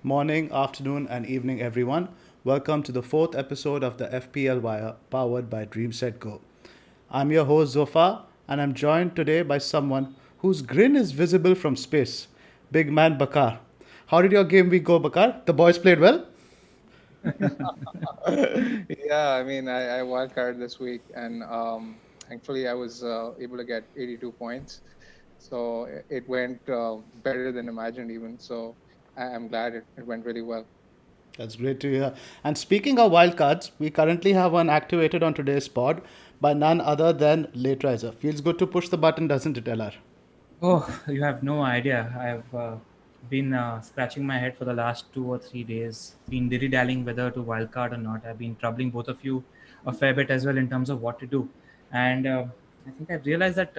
Morning, afternoon, and evening, everyone. Welcome to the fourth episode of the FPL Wire powered by Dreamset Go. I'm your host, ZOPHAR, and I'm joined today by someone whose grin is visible from space, Big Man Bakar. How did your game week go, Bakar? The boys played well? Yeah, I wildcard this week, and thankfully I was able to get 82 points. So it went better than imagined, even. So I'm glad it went really well. That's great to hear. And speaking of wildcards, we currently have one activated on today's pod by none other than Late Riser. Feels good to push the button, doesn't it, LR? Oh, you have no idea. I've been scratching my head for the last 2 or 3 days, been dilly dallying whether to wildcard or not. I've been troubling both of you a fair bit as well in terms of what to do. And I think I've realized that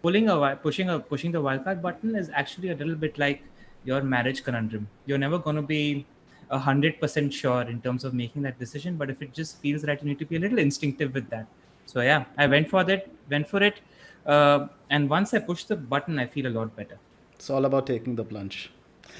pushing the wildcard button is actually a little bit like your marriage conundrum. You're never going to be 100% sure in terms of making that decision, but if it just feels right, you need to be a little instinctive with that. So yeah, I went for it, and once I push the button, I feel a lot better. It's all about taking the plunge.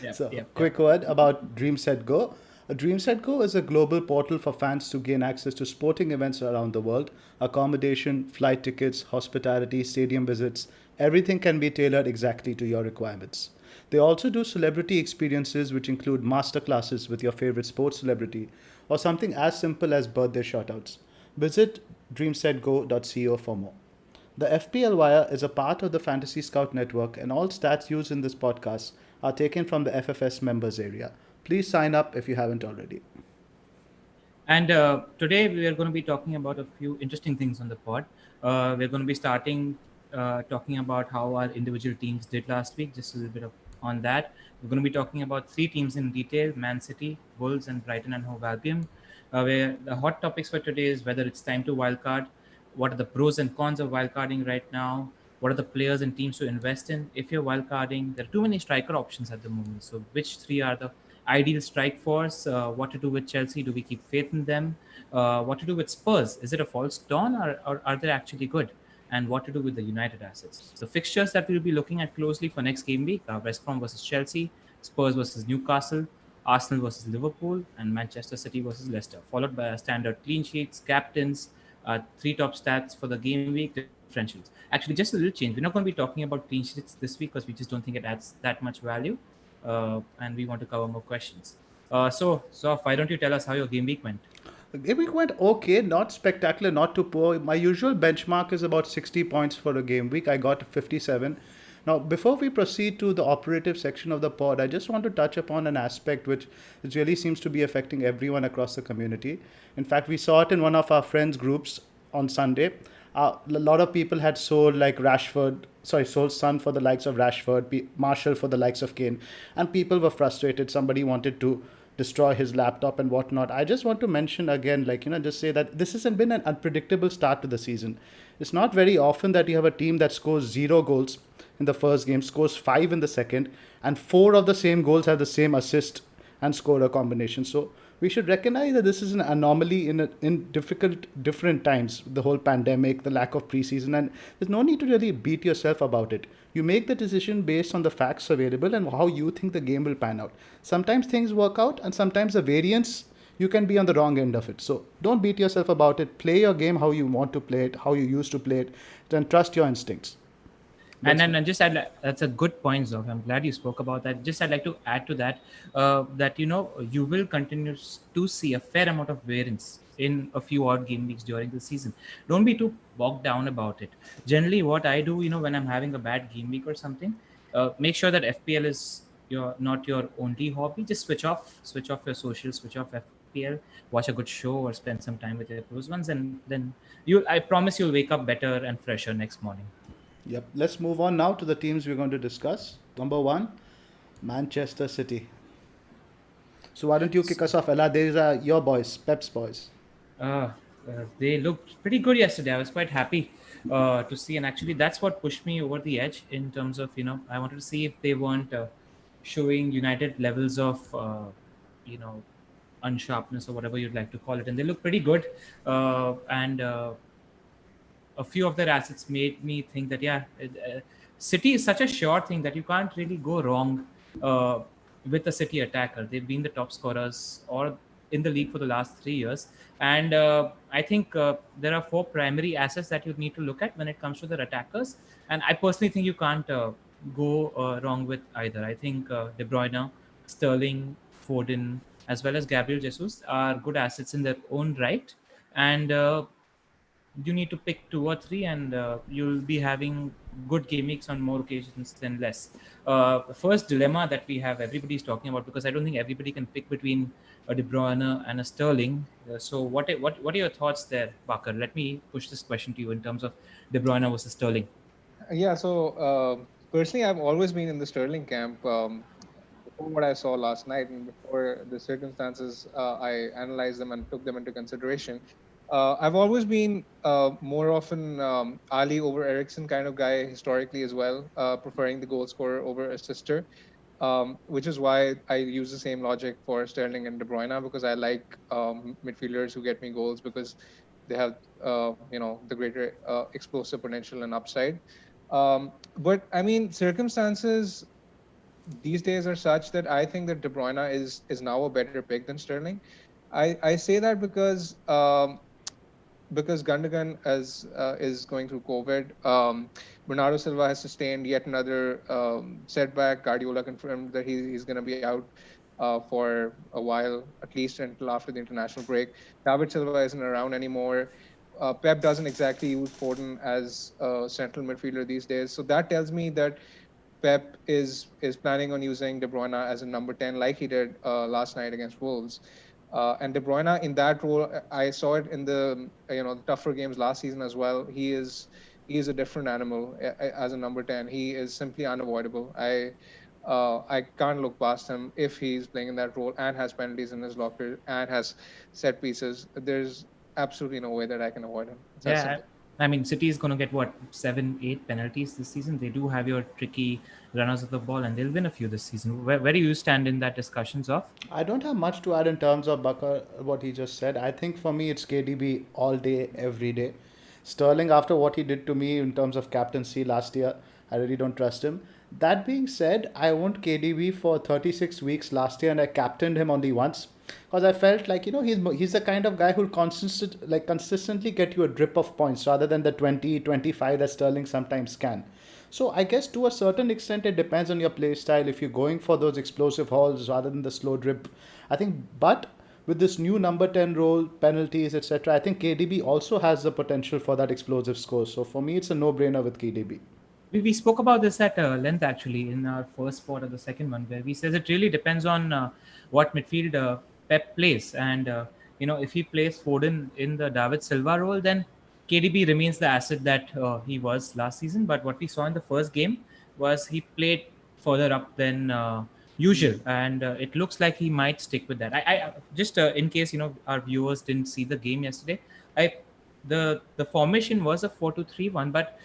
Yep, So, yep, yep. quick word about Dream Set Go. Dream Set Go is a global portal for fans to gain access to sporting events around the world. Accommodation, flight tickets, hospitality, stadium visits, everything can be tailored exactly to your requirements. They also do celebrity experiences, which include masterclasses with your favorite sports celebrity or something as simple as birthday shoutouts. Visit dreamsetgo.co for more. The FPL Wire is a part of the Fantasy Scout network, and all stats used in this podcast are taken from the FFS members area. Please sign up if you haven't already. And today we are going to be talking about a few interesting things on the pod. We're going to be starting talking about how our individual teams did last week, just a little bit on that. We're going to be talking about three teams in detail: Man City, Wolves, and Brighton and Hove Albion. Where the hot topics for today is whether it's time to wildcard, what are the pros and cons of wildcarding right now, what are the players and teams to invest in. If you're wildcarding, there are too many striker options at the moment. So, which three are the ideal strike force? What to do with Chelsea? Do we keep faith in them? What to do with Spurs? Is it a false dawn, or are they actually good? And what to do with the United assets? So, fixtures that we'll be looking at closely for next game week are West Brom versus Chelsea, Spurs versus Newcastle, Arsenal versus Liverpool, and Manchester City versus Leicester, followed by a standard clean sheets, captains, three top stats for the game week, differentials. Actually, just a little change. We're not going to be talking about clean sheets this week because we just don't think it adds that much value, and we want to cover more questions. So why don't you tell us how your game week went? The game week went okay, not spectacular, not too poor. My usual benchmark is about 60 points for a game week. I got 57. Now, before we proceed to the operative section of the pod, I just want to touch upon an aspect which really seems to be affecting everyone across the community. In fact, we saw it in one of our friends' groups on Sunday. A lot of people had sold sold Son for the likes of Rashford, Marshall for the likes of Kane, and people were frustrated. Somebody wanted to destroy his laptop and whatnot. I just want to mention again, just say that this hasn't been an unpredictable start to the season. It's not very often that you have a team that scores 0 goals in the first game, scores 5 in the second, and four of the same goals have the same assist and scorer combination. So we should recognize that this is an anomaly in different times. The whole pandemic, the lack of preseason, and there's no need to really beat yourself about it. You make the decision based on the facts available and how you think the game will pan out. Sometimes things work out, and sometimes the variance you can be on the wrong end of it. So don't beat yourself about it. Play your game how you want to play it, how you used to play it, then trust your instincts. And Let's then and just add, that's a good point, Zof. I'm glad you spoke about that. Just I'd like to add to that, that you will continue to see a fair amount of variance in a few odd game weeks during the season. Don't be too bogged down about it. Generally, what I do, when I'm having a bad game week or something, make sure that FPL is your not your only hobby. Just switch off your social, switch off FPL, watch a good show, or spend some time with your close ones, and then I promise you'll wake up better and fresher next morning. Yep. Let's move on now to the teams we're going to discuss. Number one, Manchester City. So why don't you kick us off, Ella? These are your boys, Pep's boys. Uh, they looked pretty good yesterday. I was quite happy to see, and actually, that's what pushed me over the edge in terms of I wanted to see if they weren't showing United levels of you know unsharpness or whatever you'd like to call it, and they look pretty good. And A few of their assets made me think that City is such a sure thing that you can't really go wrong. with a City attacker. They've been the top scorers or in the league for the last 3 years. And I think there are four primary assets that you need to look at when it comes to their attackers. And I personally think you can't go wrong with either. I think De Bruyne, Sterling, Foden, as well as Gabriel Jesus are good assets in their own right. And you need to pick two or three, and you'll be having good game weeks on more occasions than less. The first dilemma that we have, everybody's talking about, because I don't think everybody can pick between a De Bruyne and a Sterling. So, what are your thoughts there, Bakar? Let me push this question to you in terms of De Bruyne versus Sterling. Yeah, so personally, I've always been in the Sterling camp. Before what I saw last night and before the circumstances, I analyzed them and took them into consideration. I've always been more often Ali over Ericsson kind of guy historically as well, preferring the goal scorer over assister, which is why I use the same logic for Sterling and De Bruyne, because I like midfielders who get me goals because they have the greater explosive potential and upside. But I mean, circumstances these days are such that I think that De Bruyne is now a better pick than Sterling. I say that because Gundogan is going through COVID. Bernardo Silva has sustained yet another setback. Guardiola confirmed that he's going to be out for a while, at least until after the international break. David Silva isn't around anymore. Pep doesn't exactly use Foden as a central midfielder these days. So that tells me that Pep is planning on using De Bruyne as a number 10, like he did last night against Wolves. And De Bruyne in that role, I saw it in the the tougher games last season as well. He is a different animal as a number 10. He is simply unavoidable. I can't look past him if he's playing in that role and has penalties in his locker and has set pieces. There's absolutely no way that I can avoid him. It's that Yeah, simple. I mean, City is going to get what, 7, 8 penalties this season. They do have your tricky runners of the ball, and they'll win a few this season. Where do you stand in that discussions of? I don't have much to add in terms of Bakar, what he just said. I think for me, it's KDB all day, every day. Sterling, after what he did to me in terms of captaincy last year, I really don't trust him. That being said, I owned KDB for 36 weeks last year and I captained him only once because I felt like, he's the kind of guy who'll consistently get you a drip of points rather than the 20, 25 that Sterling sometimes can. So I guess to a certain extent it depends on your play style. If you're going for those explosive hauls rather than the slow drip, I think. But with this new number 10 role, penalties, etc., I think KDB also has the potential for that explosive score. So for me, it's a no-brainer with KDB. We spoke about this at length actually in our first part of the second one, where we says it really depends on what midfield Pep plays, and if he plays Foden in the David Silva role, then KDB remains the asset that he was last season. But what we saw in the first game was he played further up than usual, and it looks like he might stick with that. I just in case our viewers didn't see the game yesterday, I the formation was a 4-2-3-1, but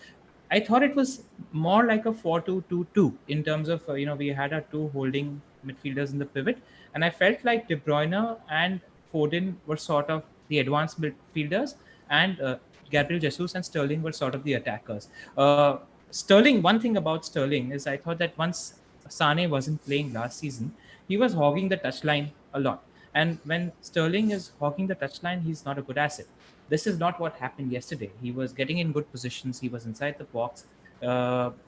I thought it was more like a 4-2-2-2 in terms of we had our two holding midfielders in the pivot, and I felt like De Bruyne and Foden were sort of the advanced midfielders, and Gabriel Jesus and Sterling were sort of the attackers. Sterling, one thing about Sterling is I thought that once Sane wasn't playing last season, he was hogging the touchline a lot, and when Sterling is hogging the touchline, he's not a good asset. This is not what happened yesterday. He was getting in good positions. He was inside the box.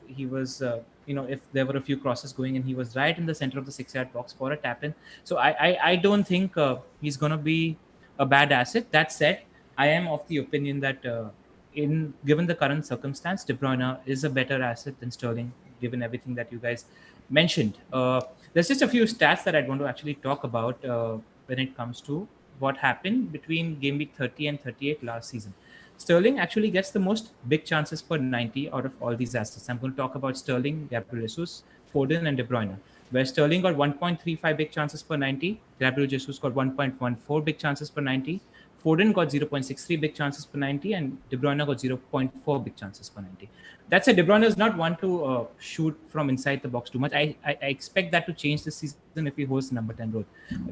He was, if there were a few crosses going in, he was right in the center of the 6-yard box for a tap in. So I don't think he's going to be a bad asset. That said, I am of the opinion that in given the current circumstance, De Bruyne is a better asset than Sterling, given everything that you guys mentioned. There's just a few stats that I'd want to actually talk about when it comes to what happened between game week 30 and 38 last season. Sterling actually gets the most big chances per 90 out of all these assets. I'm going to talk about Sterling, Gabriel Jesus, Foden, and De Bruyne. Where Sterling got 1.35 big chances per 90, Gabriel Jesus got 1.14 big chances per 90, Foden got 0.63 big chances per 90, and De Bruyne got 0.4 big chances per 90. That said, De Bruyne is not one to shoot from inside the box too much. I expect that to change this season if he holds the number 10 role.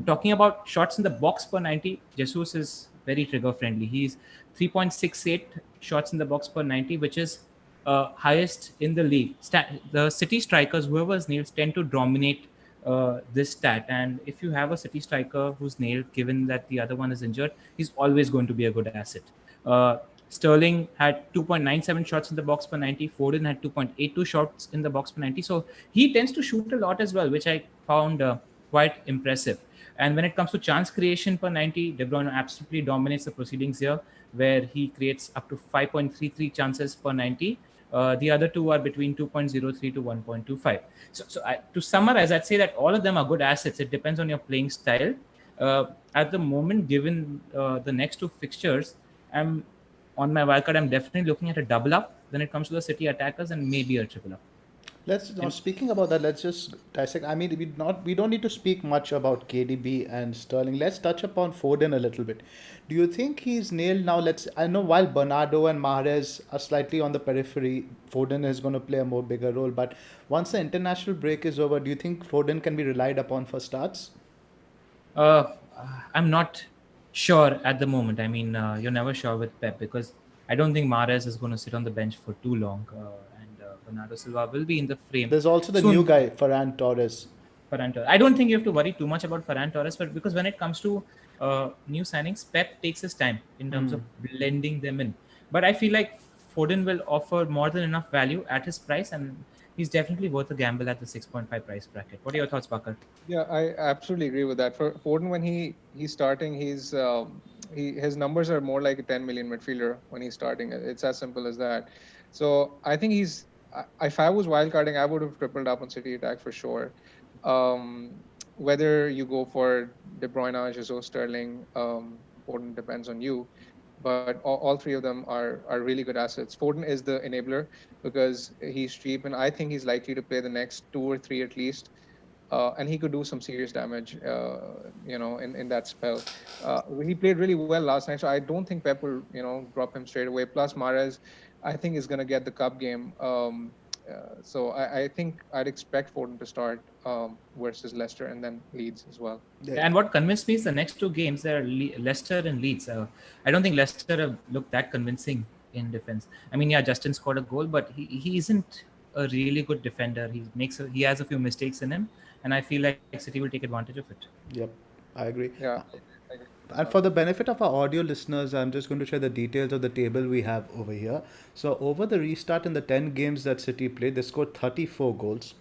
Talking about shots in the box per 90, Jesus is very trigger friendly. He's 3.68 shots in the box per 90, which is highest in the league. The City strikers, whoever's nails, tend to dominate this stat. And if you have a City striker who's nailed, given that the other one is injured, he's always going to be a good asset. Uh, Sterling had 2.97 shots in the box per 90. Foden had 2.82 shots in the box per 90. So he tends to shoot a lot as well, which I found quite impressive. And when it comes to chance creation per 90, De Bruyne absolutely dominates the proceedings here, where he creates up to 5.33 chances per 90. The other two are between 2.03 to 1.25. To summarize, I'd say that all of them are good assets. It depends on your playing style. At the moment, given the next two fixtures, I'm on my wildcard. I'm definitely looking at a double up when it comes to the City attackers and maybe a triple up. Let's now And speaking about that. Let's just dissect. I mean, we don't need to speak much about KDB and Sterling. Let's touch upon Foden a little bit. Do you think he's nailed now? I know while Bernardo and Mahrez are slightly on the periphery, Foden is going to play a more bigger role. But once the international break is over, do you think Foden can be relied upon for starts? Uh, I'm not sure at the moment. I mean, you're never sure with Pep because I don't think Mahrez is going to sit on the bench for too long, and Bernardo Silva will be in the frame There's also the new soon. guy, Ferran Torres. Ferran Torres. I don't think you have to worry too much about Ferran Torres, but because when it comes to new signings, Pep takes his time in terms of blending them in. But I feel like Foden will offer more than enough value at his price, and he's definitely worth a gamble at the 6.5 price bracket. What are your thoughts, Bakar? Yeah, I absolutely agree with that. For Foden, when he's starting, his numbers are more like a 10 million midfielder when he's starting. It's as simple as that. So I think if I was wildcarding, I would have tripled up on City attack for sure. Whether you go for De Bruyne, Jesus, Sterling, Foden depends on you. But all three of them are really good assets. Foden is the enabler because he's cheap, and I think he's likely to play the next two or three at least, and he could do some serious damage, in that spell. He played really well last night, so I don't think Pep will, drop him straight away. Plus, Mahrez, I think is going to get the cup game. So I think I'd expect Foden to start versus Leicester and then Leeds as well. Yeah. And what convinced me is the next two games, they're Leicester and Leeds. I don't think Leicester have looked that convincing in defense. I mean, yeah, Justin scored a goal, but he isn't a really good defender. He has a few mistakes in him, and I feel like City will take advantage of it. Yep, I agree. Yeah, I agree And for the benefit of our audio listeners, I'm just going to share the details of the table we have over here. So, over the restart in the 10 games that City played, they scored 34 goals.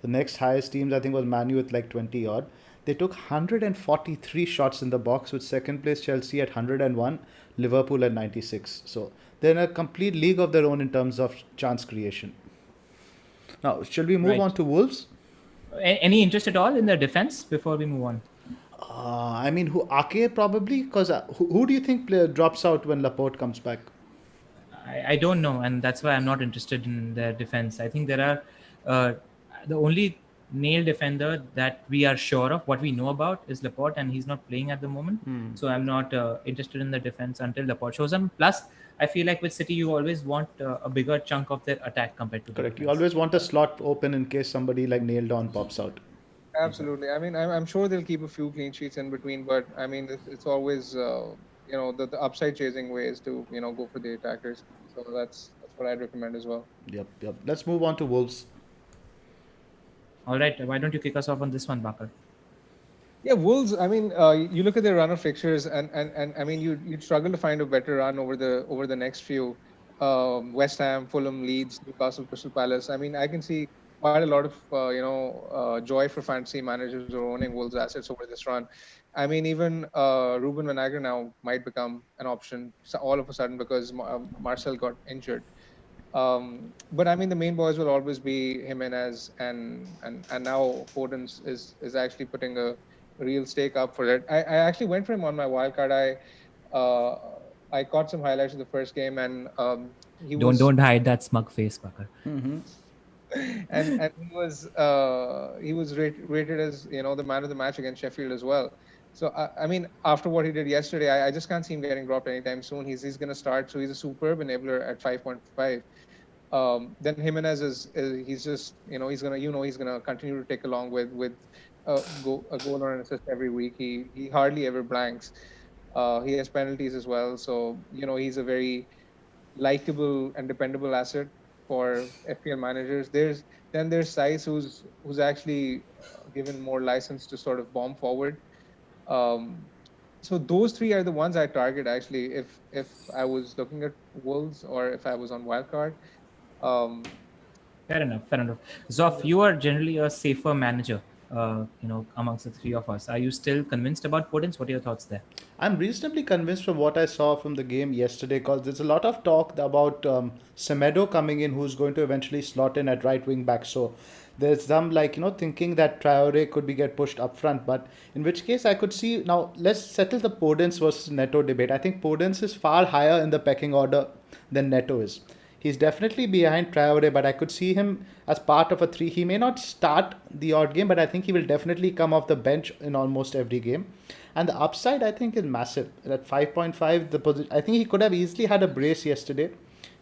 The next highest teams, I think, was Man U with like 20 odd. They took 143 shots in the box, with second place Chelsea at 101, Liverpool at 96. So, they're in a complete league of their own in terms of chance creation. Now, shall we move Right. on to Wolves? Any interest at all in their defense before we move on? I mean, who Ake probably? Because who do you think drops out when Laporte comes back? I don't know, and that's why I'm not interested in their defense. I think there are the only nail defender that we are sure of, what we know about, is Laporte, and he's not playing at the moment. So I'm not interested in the defense until Laporte shows him. Plus, I feel like with City, you always want a bigger chunk of their attack compared to the Correct. You defense. always want a slot open in case somebody like nailed on pops out. absolutely. I mean, I'm sure they'll keep a few clean sheets in between, but I mean, it's always the upside chasing way is to go for the attackers. So that's what I'd recommend as well. Yep, yep. Let's move on to Wolves. All right, why don't you kick us off on this one, Bakar? Yeah, Wolves. I mean, you look at their run of fixtures, and I mean, you'd struggle to find a better run over the next few. West Ham, Fulham, Leeds, Newcastle, Crystal Palace. I mean, I can see quite a lot of joy for fantasy managers who are owning Wolves assets over this run. I mean, even Ruben Vinagre now might become an option all of a sudden because Marcel got injured. But I mean, the main boys will always be Jimenez and now Foden is actually putting a real stake up for it. I actually went for him on my wild card. I caught some highlights of the first game, and he Don't was don't hide that smug face, Bakar. and he was rated as the man of the match against Sheffield as well. So I mean, after what he did yesterday, I just can't see him getting dropped anytime soon. He's going to start, so he's a superb enabler at 5.5. Then Jimenez is he's just he's gonna continue to take along with a goal or an assist every week. He hardly ever blanks. He has penalties as well, so he's a very likable and dependable asset for FPL managers. There's Saiz who's actually given more license to sort of bomb forward. Um, so those three are the ones I target actually. If I was looking at Wolves or if I was on Wildcard. Um, Fair enough. Fair enough. Zoff, you are generally a safer manager. Amongst the three of us, are you still convinced about Podence? What are your thoughts there? I'm reasonably convinced from what I saw from the game yesterday because there's a lot of talk about Semedo coming in, who's going to eventually slot in at right wing back. So there's some thinking that Traore could be get pushed up front, but in which case I could see now. Let's settle the Podence versus Neto debate. I think Podence is far higher in the pecking order than Neto is. He's definitely behind Traore, but I could see him as part of a three. He may not start the odd game, but I think he will definitely come off the bench in almost every game. And the upside, I think, is massive. At 5.5, I think he could have easily had a brace yesterday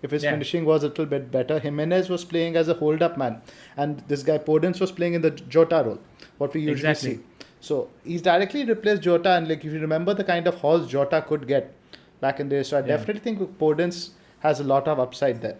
if his finishing was a little bit better. Jimenez was playing as a hold-up man, and this guy Podence was playing in the Jota role, what we usually see. So he's directly replaced Jota, and if you remember the kind of hauls Jota could get back in there, so I definitely think Podence has a lot of upside there.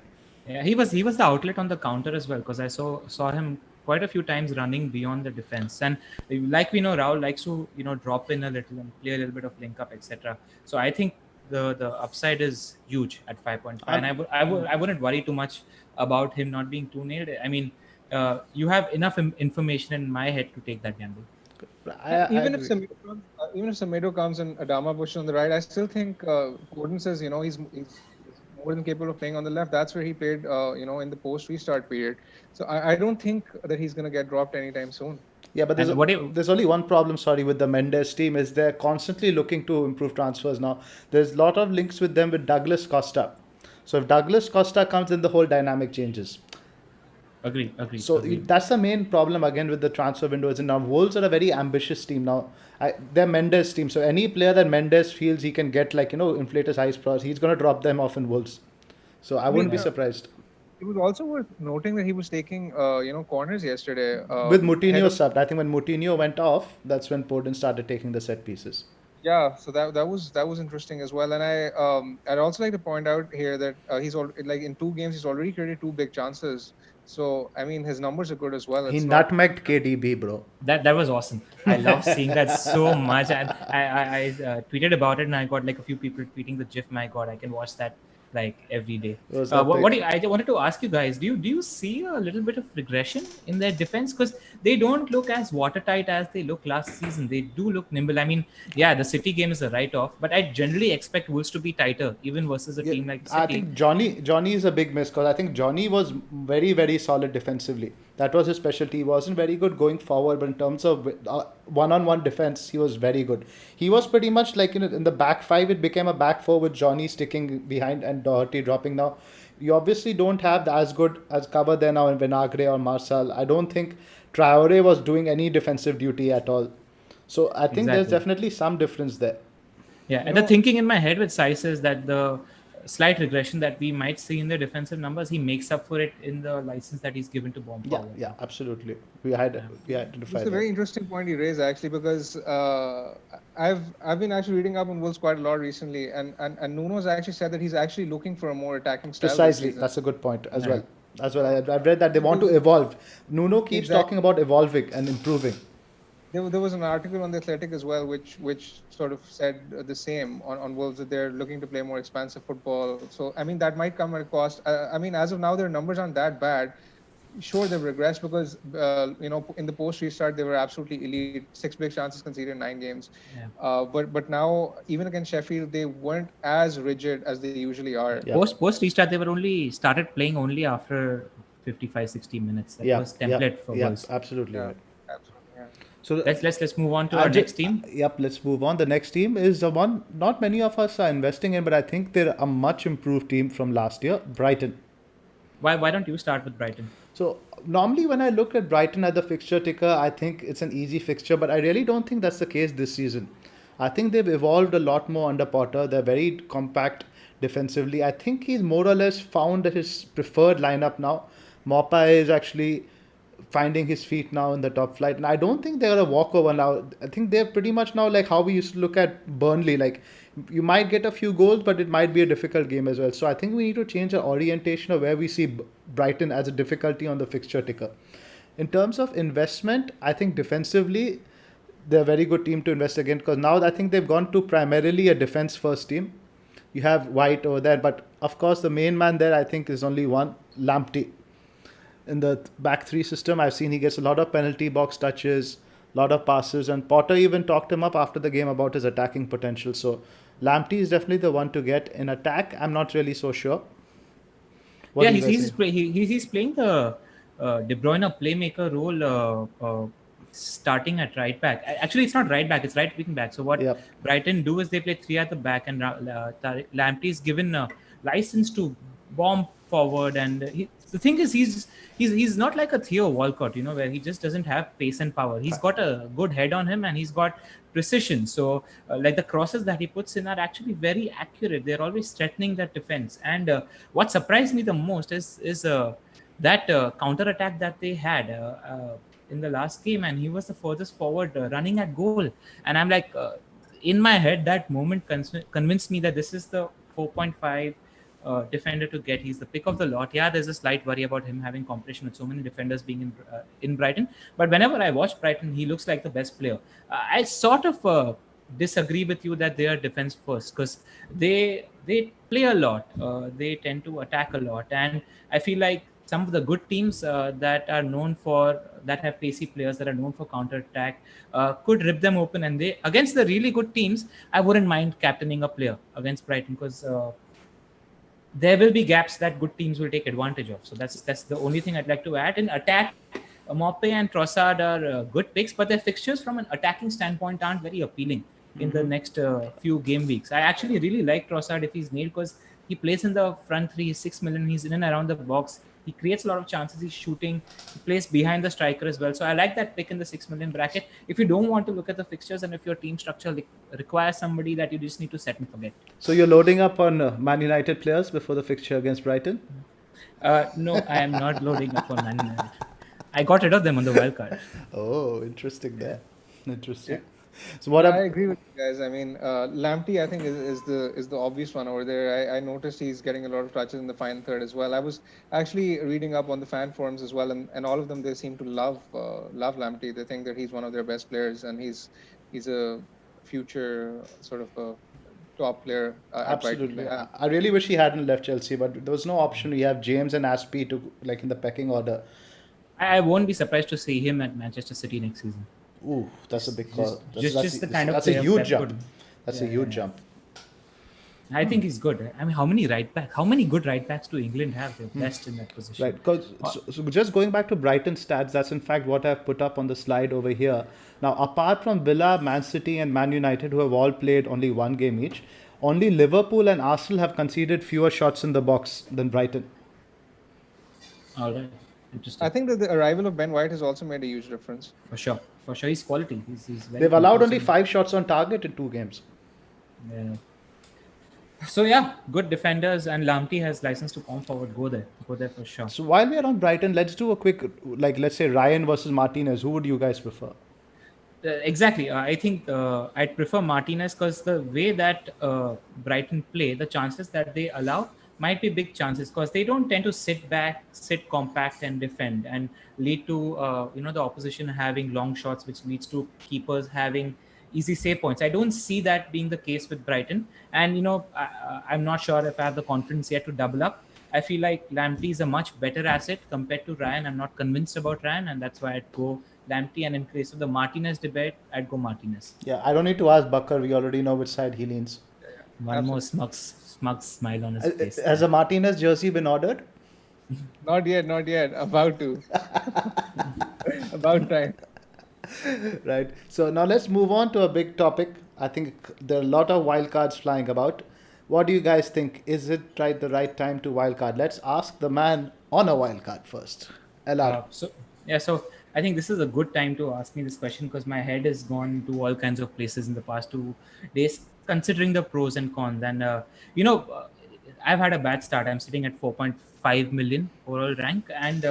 Yeah, he was the outlet on the counter as well, because I saw him quite a few times running beyond the defense, and like we know, Raul likes to drop in a little and play a little bit of link up, etc. So I think the upside is huge at 5.5, and I wouldn't worry too much about him not being too nailed. I mean, you have enough information in my head to take that gamble. Even if Semedo comes and Adama pushes on the right, I still think Podence says he's more than capable of playing on the left. That's where he played, in the post-restart period. So I don't think that he's going to get dropped anytime soon. Yeah, but there's only one problem, with the Mendes team is they're constantly looking to improve transfers now. There's a lot of links with them with Douglas Costa. So if Douglas Costa comes in, the whole dynamic changes. Agree. So that's the main problem again with the transfer windows. And now Wolves are a very ambitious team now. They're Mendes team. So any player that Mendes feels he can get inflate his highest price, he's going to drop them off in Wolves. So I wouldn't be surprised. It was also worth noting that he was taking corners yesterday. With Moutinho subbed. I think when Moutinho went off, that's when Podence started taking the set pieces. Yeah, so that was interesting as well. And I'd also like to point out here that he's in 2 games he's already created 2 big chances. So I mean his numbers are good as well. He nutmegged KDB, bro. That was awesome. I love seeing that so much. And I tweeted about it, and I got a few people tweeting the GIF. My God, I can watch that every day. I wanted to ask you guys, do you see a little bit of regression in their defense? Because they don't look as watertight as they looked last season. They do look nimble. I mean, yeah, the City game is a write-off, but I generally expect Wolves to be tighter, even versus a team like City. I think Johnny is a big miss, because I think Johnny was very, very solid defensively. That was his specialty. He wasn't very good going forward, but in terms of one-on-one defense, he was very good. He was pretty much in the back 5, it became a back 4 with Johnny sticking behind and Doherty dropping. Now, you obviously don't have as good as cover there now in Vinagre or Marcel. I don't think Traore was doing any defensive duty at all. So I think there's definitely some difference there. Yeah, and the thinking in my head with Saiz is that the slight regression that we might see in the defensive numbers, he makes up for it in the license that he's given to bomb forward. Yeah, absolutely. We identified It's a very interesting point you raise, actually, because I've been actually reading up on Wolves quite a lot recently, and Nuno's actually said that he's actually looking for a more attacking style. Precisely, that's a good point as well. As well, I've read that they want to evolve. Nuno keeps talking about evolving and improving. There was an article on The Athletic as well, which sort of said the same on Wolves, that they're looking to play more expansive football. So, I mean, that might come at a cost. I mean, as of now, their numbers aren't that bad. Sure, they've regressed because, in the post-restart, they were absolutely elite. 6 big chances conceded in 9 games. Yeah. But now, even against Sheffield, they weren't as rigid as they usually are. Yeah. Post-restart, they were started playing only after 55, 60 minutes. That was template for Wolves. Absolutely right. So let's move on to our next team. Let's move on. The next team is the one not many of us are investing in, but I think they're a much improved team from last year, Brighton. Why don't you start with Brighton? So normally when I look at Brighton at the fixture ticker, I think it's an easy fixture, but I really don't think that's the case this season. I think they've evolved a lot more under Potter. They're very compact defensively. I think he's more or less found his preferred lineup now. Mopa is actually finding his feet now in the top flight, and I don't think they're a walkover now. I think they're pretty much now like how we used to look at Burnley, like you might get a few goals, but it might be a difficult game as well. So I think we need to change our orientation of where we see Brighton as a difficulty on the fixture ticker. In terms of investment, I think defensively, they're a very good team to invest against because now I think they've gone to primarily a defense first team. You have White over there, but of course, the main man there, I think, is only one, Lamptey. In the back three system, I've seen he gets a lot of penalty box touches, a lot of passes, and Potter even talked him up after the game about his attacking potential. So Lamptey is definitely the one to get. In attack, I'm not really so sure. What Yeah, do you guys he's think? he's playing the De Bruyne playmaker role, starting at right back. Actually, it's not right back; it's right wing back. So what Yep. Brighton do is they play three at the back, and Lamptey is given license to bomb forward. And the thing is, he's not like a Theo Walcott, where he just doesn't have pace and power. He's got a good head on him, and he's got precision. So like the crosses that he puts in are actually very accurate. They're always threatening that defense. And what surprised me the most is that counter attack that they had in the last game, and he was the furthest forward running at goal. And I'm like, in my head, that moment convinced me that this is the 4.5 defender to get. He's the pick of the lot. Yeah, there's a slight worry about him having competition with so many defenders being in Brighton. But whenever I watch Brighton, he looks like the best player. I sort of disagree with you that they are defense first, because they play a lot. They tend to attack a lot, and I feel like some of the good teams that have pacey players that are known for counter attack could rip them open. And they, against the really good teams, I wouldn't mind captaining a player against Brighton, because there will be gaps that good teams will take advantage of. So that's the only thing I'd like to add. In attack, Moppe and Trossard are good picks, but their fixtures from an attacking standpoint aren't very appealing in the next few game weeks. I actually really like Trossard if he's nailed, because he plays in the front three, he's 6 million, he's in and around the box. He creates a lot of chances, he's shooting, he plays behind the striker as well. So I like that pick in the 6 million bracket. If you don't want to look at the fixtures, and if your team structure requires somebody that you just need to set and forget. So you're loading up on Man United players before the fixture against Brighton? No, I am not loading up on Man United. I got rid of them on the wild card. Oh, interesting there. Interesting. Yeah. So what I agree with you guys. I mean, Lamptey, I think is the obvious one over there. I noticed he's getting a lot of touches in the final third as well. I was actually reading up on the fan forums as well, and all of them, they seem to love Lamptey. They think that he's one of their best players, and he's a future sort of a top player at Brighton. Absolutely. I really wish he hadn't left Chelsea, but there was no option. We have James and Aspie to like in the pecking order. I won't be surprised to see him at Manchester City next season. Ooh, that's a big call. Just the kind of that's a player huge that jump. could- That's a huge jump. I think he's good. I mean, how many good right backs do England have? They're best in that position. Right. Because so just going back to Brighton stats, that's in fact what I've put up on the slide over here. Now, apart from Villa, Man City, and Man United, who have all played only one game each, only Liverpool and Arsenal have conceded fewer shots in the box than Brighton. All right. Interesting. I think that the arrival of Ben White has also made a huge difference. For sure. He's quality. He's very They've allowed only consistent. 5 shots on target in 2 games. Yeah. So yeah, good defenders, and Lamptey has license to come forward. Go there for sure. So while we are on Brighton, let's do a quick, like, let's say Ryan versus Martinez. Who would you guys prefer? Exactly. I think I'd prefer Martinez, because the way that Brighton play, the chances that they allow might be big chances, because they don't tend to sit back, sit compact and defend, and lead to the opposition having long shots, which leads to keepers having easy save points. I don't see that being the case with Brighton, and I'm not sure if I have the confidence yet to double up. I feel like Lamptey is a much better asset compared to Ryan. I'm not convinced about Ryan, and that's why I'd go Lamptey. And in case of the Martinez debate, I'd go Martinez. Yeah, I don't need to ask Bakar. We already know which side he leans. One more smug smile on his face. Has a Martinez jersey been ordered? Not yet. About to. About time. Right. So now let's move on to a big topic. I think there are a lot of wildcards flying about. What do you guys think? Is it the right time to wildcard? Let's ask the man on a wildcard first. LR. So I think this is a good time to ask me this question, because my head has gone to all kinds of places in the past 2 days, considering the pros and cons. And I've had a bad start. I'm sitting at 4.5 million overall rank, and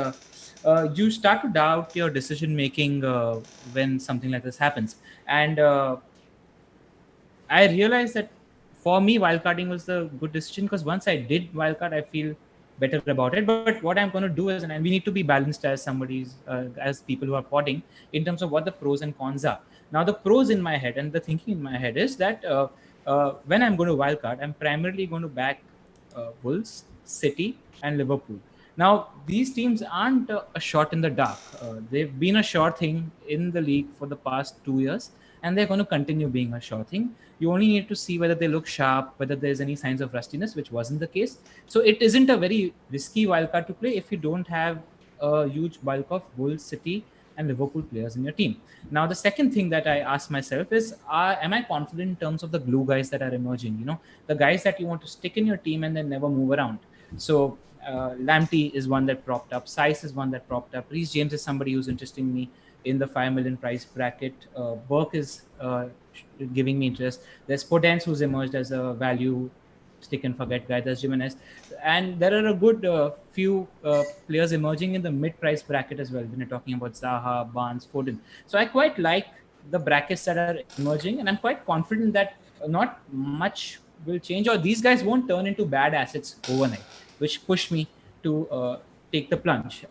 you start to doubt your decision making when something like this happens. And I realized that for me, wildcarding was the good decision, because once I did wildcard, I feel better about it. But what I'm going to do is, and we need to be balanced as somebody's as people who are podding, in terms of what the pros and cons are. Now the pros in my head and the thinking in my head is that when I'm going to wildcard, I'm primarily going to back Wolves, City, and Liverpool. Now, these teams aren't a shot in the dark. They've been a sure thing in the league for the past 2 years, and they're going to continue being a sure thing. You only need to see whether they look sharp, whether there's any signs of rustiness, which wasn't the case. So it isn't a very risky wildcard to play if you don't have a huge bulk of Wolves, City, and Liverpool players in your team. Now, the second thing that I ask myself is, am I confident in terms of the glue guys that are emerging? The guys that you want to stick in your team and then never move around. So Lamptey is one that propped up. Sice is one that propped up. Reece James is somebody who's interesting me in the 5 million price bracket. Burke is giving me interest. There's Podence, who's emerged as a value stick and forget guy. There's Jimenez. And there are a good few players emerging in the mid price bracket as well when you're talking about Zaha, Barnes, Foden. So I quite like the brackets that are emerging, and I'm quite confident that not much will change, or these guys won't turn into bad assets overnight, which pushed me to take the plunge.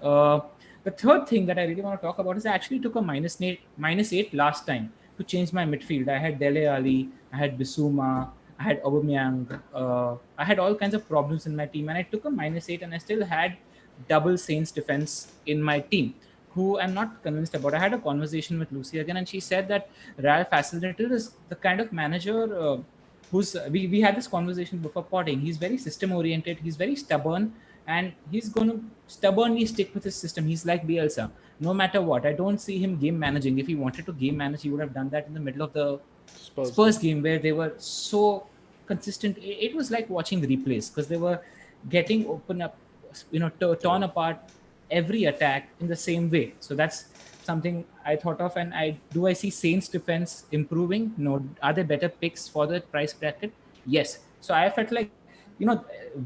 The third thing that I really want to talk about is I actually took a minus eight last time to change my midfield. I had Dele Alli, I had Bissouma, I had Aubameyang, I had all kinds of problems in my team, and I took a -8, and I still had double Saints defense in my team, who I'm not convinced about. I had a conversation with Lucy again, and she said that Ralph Hasenhüttl is the kind of manager who's we had this conversation before potting. He's very system oriented. He's very stubborn, and he's going to stubbornly stick with his system. He's like Bielsa, no matter what. I don't see him game managing. If he wanted to game manage, he would have done that in the middle of the Spurs game, where they were so consistent. It was like watching the replays, because they were getting open up, torn apart every attack in the same way. So that's something I thought of. And I see Saints defense improving? No. Are there better picks for the price bracket? Yes. So I felt like,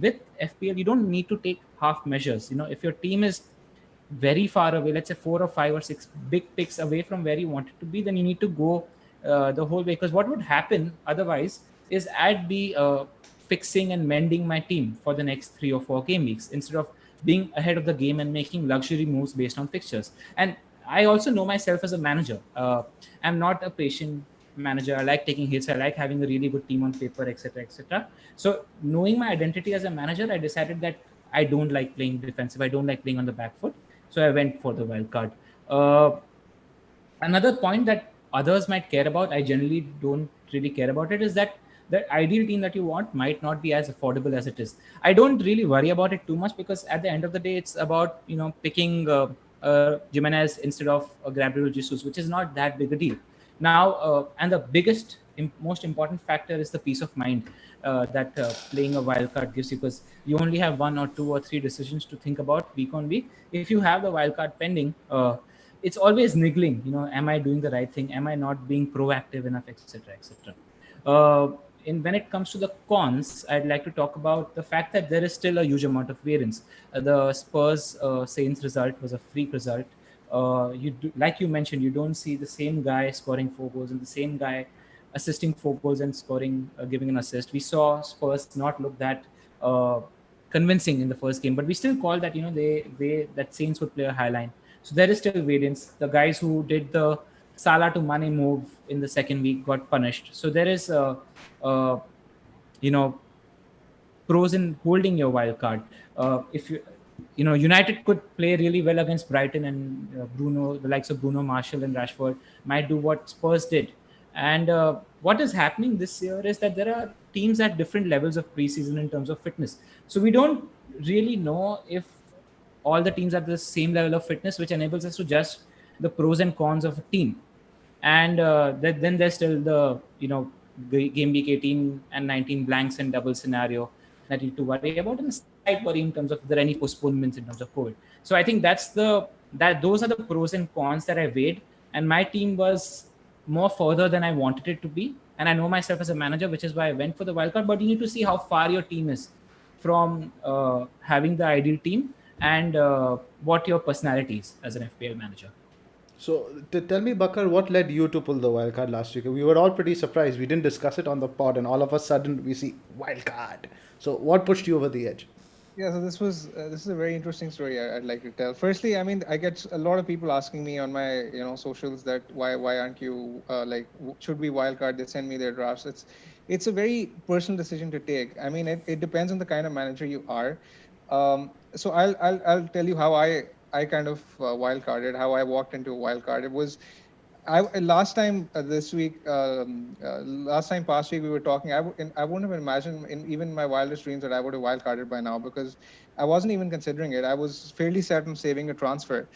with FPL, you don't need to take half measures. If your team is very far away, let's say 4 or 5 or 6 big picks away from where you want it to be, then you need to go the whole way. Because what would happen otherwise is I'd be fixing and mending my team for the next 3 or 4 game weeks, instead of being ahead of the game and making luxury moves based on fixtures. And I also know myself as a manager. I'm not a patient manager. I like taking hits. I like having a really good team on paper, etc., etc. So knowing my identity as a manager, I decided that I don't like playing defensive. I don't like playing on the back foot. So I went for the wild card. Another point that others might care about, I generally don't really care about it, is that the ideal team that you want might not be as affordable as it is. I don't really worry about it too much, because at the end of the day, it's about picking Jimenez instead of Gabriel Jesus, which is not that big a deal. Now, and the biggest, most important factor is the peace of mind that playing a wild card gives you, because you only have 1 or 2 or 3 decisions to think about week on week. If you have the wild card pending, it's always niggling. Am I doing the right thing? Am I not being proactive enough, etc., etc. When it comes to the cons, I'd like to talk about the fact that there is still a huge amount of variance. The Spurs Saints result was a freak result. Like you mentioned, you don't see the same guy scoring 4 goals and the same guy assisting 4 goals and scoring, giving an assist. We saw Spurs not look that convincing in the first game, but we still call that that Saints would play a high line. So there is still variance. The guys who did the Salah to Mane move in the second week got punished. So there is pros in holding your wild card. If United could play really well against Brighton, and the likes of Bruno, Marshall, and Rashford might do what Spurs did. And what is happening this year is that there are teams at different levels of preseason in terms of fitness. So we don't really know if all the teams are at the same level of fitness, which enables us to judge the pros and cons of a team. And then there's still the game week 18 and 19 blanks and double scenario that you need to worry about, and a slight worry in terms of if there are any postponements in terms of COVID. So I think those are the pros and cons that I weighed, and my team was more further than I wanted it to be. And I know myself as a manager, which is why I went for the wildcard. But you need to see how far your team is from having the ideal team, and what your personality is as an FPL manager. So tell me, Bakar, what led you to pull the wild card last week? We were all pretty surprised. We didn't discuss it on the pod, and all of a sudden we see wild card. So what pushed you over the edge? Yeah, so this is a very interesting story I'd like to tell. Firstly, I mean, I get a lot of people asking me on my socials that why aren't you should we wildcard? They send me their drafts. It's a very personal decision to take. I mean, it depends on the kind of manager you are. So I'll tell you how I kind of wildcarded, how I walked into a wildcard. It was last time this week, last time past week we were talking. I wouldn't have imagined in even my wildest dreams that I would have wildcarded by now because I wasn't even considering it. I was fairly set on saving a transfer.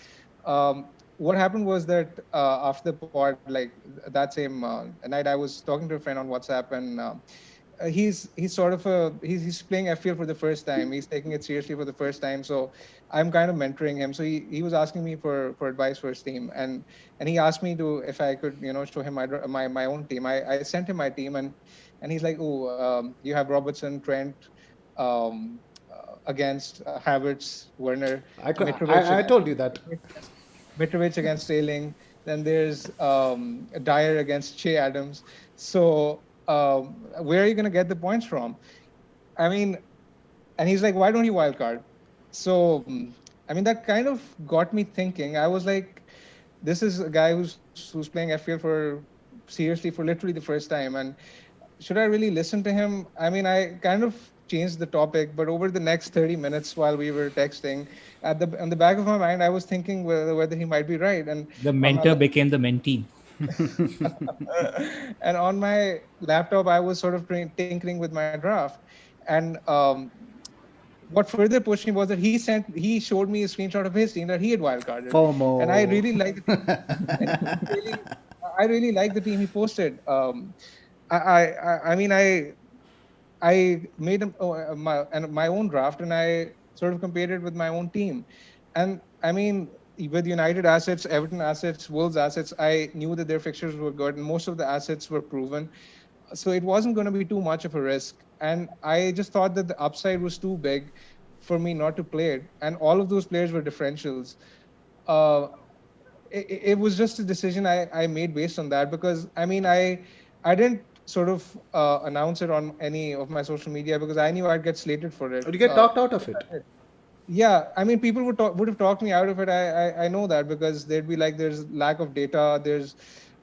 What happened was that after the pod, like that same night, I was talking to a friend on WhatsApp, and he's sort of he's playing FPL for the first time. He's taking it seriously for the first time. So I'm kind of mentoring him. So he was asking me for advice for his team, and he asked me to if I could show him my own team. I sent him my team, and he's like, oh, you have Robertson, Trent, against Havertz, Werner, Mitrovic I told you that. Mitrovic against Sterling. Then there's Dyer against Che Adams. So where are you going to get the points from? I mean, and he's like, why don't you wild card? So I mean, that kind of got me thinking. I was like, this is a guy who's playing FPL for seriously for literally the first time, and should I really listen to him? I mean, I kind of changed the topic, but over the next 30 minutes while we were texting, on the back of my mind, I was thinking whether he might be right. And The on my mentor became the mentee. and on my laptop, I was sort of tinkering with my draft, and what further pushed me was that he showed me a screenshot of his team that he had wildcarded, and I FOMO. really liked the team. And really, I really liked the team he posted. I mean, I made my own draft, and I sort of compared it with my own team. And I mean, with United assets, Everton assets, Wolves assets, I knew that their fixtures were good, and most of the assets were proven. So it wasn't going to be too much of a risk. And I just thought that the upside was too big for me not to play it. And all of those players were differentials. Uh, it was just a decision I made based on that, because I mean, I didn't sort of announce it on any of my social media because I knew I'd get slated for it. Or you get talked out of it. Yeah, I mean, people would have talked me out of it. I know that, because they'd be like, there's lack of data. There's,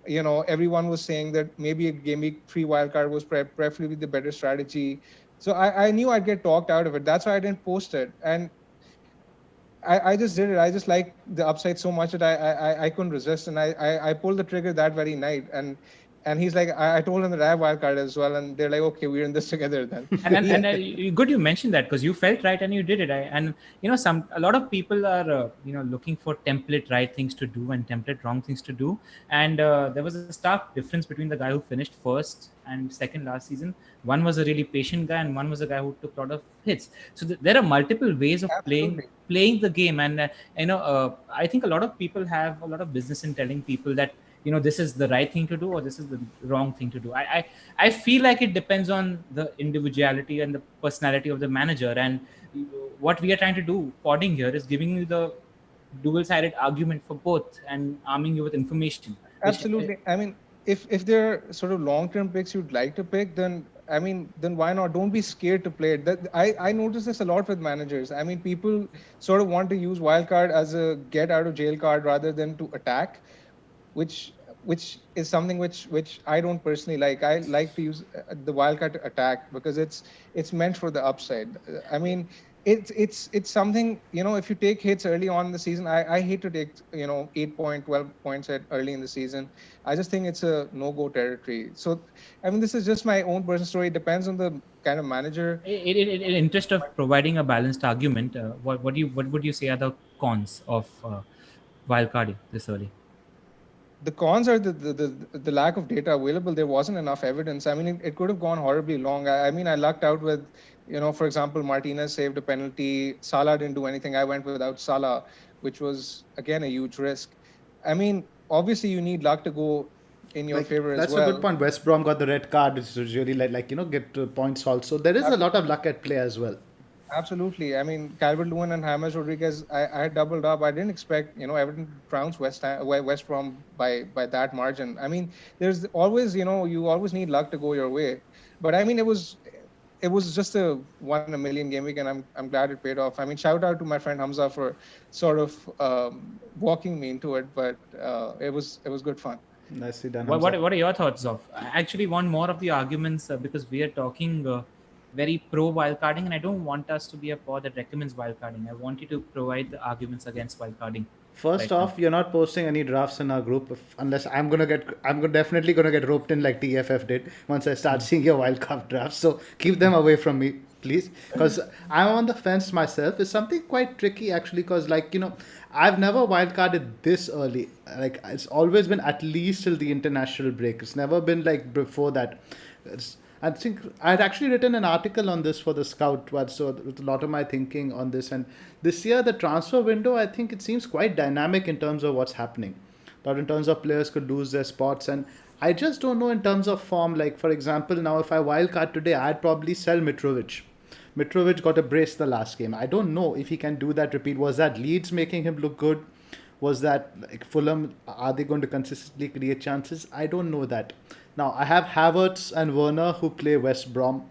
everyone was saying that maybe a Gameweek 3 wildcard was preferably the better strategy. So I knew I'd get talked out of it. That's why I didn't post it. And I just did it. I just liked the upside so much that I couldn't resist, and I pulled the trigger that very night. And he's like, I told him that I have wildcard as well, and they're like, okay, we're in this together then. Good you mentioned that, because you felt right and you did it. And a lot of people are looking for template right things to do and template wrong things to do. And there was a stark difference between the guy who finished first and second last season. One was a really patient guy, and one was a guy who took a lot of hits. So there are multiple ways of Absolutely. playing the game. And I think a lot of people have a lot of business in telling people that this is the right thing to do or this is the wrong thing to do. I feel like it depends on the individuality and the personality of the manager. And what we are trying to do podding here is giving you the dual-sided argument for both and arming you with information, which Absolutely. I mean, if there are sort of long-term picks you'd like to pick, then I mean, then why not? Don't be scared to play it. That I notice this a lot with managers. I mean, people sort of want to use wildcard as a get out of jail card rather than to attack, which is something which I don't personally like. I like to use the wildcard to attack because it's meant for the upside. I mean, it's something, if you take hits early on in the season, I hate to take 8 point 12 points at early in the season. I just think it's a no-go territory. So I mean, this is just my own personal story. It depends on the kind of manager. in interest of providing a balanced argument, what would you say are the cons of wildcarding this early? The cons are the lack of data available. There wasn't enough evidence. I mean, it could have gone horribly long. I mean, I lucked out with, for example, Martinez saved a penalty. Salah didn't do anything. I went without Salah, which was, again, a huge risk. I mean, obviously, you need luck to go in your favor as That's a good well. point. West Brom got the red card, which is really get points also. There is a lot of luck at play as well. Absolutely. I mean, Calvert-Lewin and James Rodriguez, I had doubled up. I didn't expect, Everton to trounce West Brom by that margin. I mean, there's always, you always need luck to go your way. But I mean, it was just a 1 in a million game week, and I'm glad it paid off. I mean, shout out to my friend Hamza for sort of walking me into it, but it was good fun. Nicely done, What, Hamza. what are your thoughts of? I actually want more of the arguments because we are talking very pro wildcarding, and I don't want us to be a pod that recommends wildcarding. I want you to provide the arguments against wildcarding First right now. off, you're not posting any drafts in our group unless definitely gonna get roped in like TFF did once I start seeing your wildcard drafts. So keep them away from me, please, because I'm on the fence myself. It's something quite tricky actually, because I've never wildcarded this early. Like it's always been at least till the international break. It's never been like before that. I think I'd actually written an article on this for the Scout, so with a lot of my thinking on this. And this year, the transfer window, I think it seems quite dynamic in terms of what's happening. Not in terms of players could lose their spots, and I just don't know in terms of form. Like for example, now if I wildcard today, I'd probably sell Mitrovic. Mitrovic got a brace the last game. I don't know if he can do that repeat. Was that Leeds making him look good? Was that like Fulham? Are they going to consistently create chances? I don't know that. Now I have Havertz and Werner who play West Brom.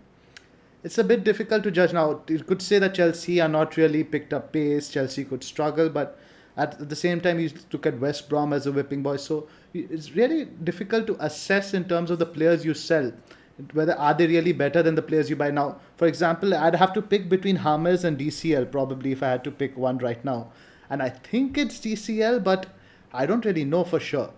It's a bit difficult to judge now. You could say that Chelsea are not really picked up pace. Chelsea could struggle, but at the same time, you look at West Brom as a whipping boy. So it's really difficult to assess in terms of the players you sell. Whether are they really better than the players you buy now? For example, I'd have to pick between Hammers and DCL probably if I had to pick one right now, and I think it's DCL, but I don't really know for sure.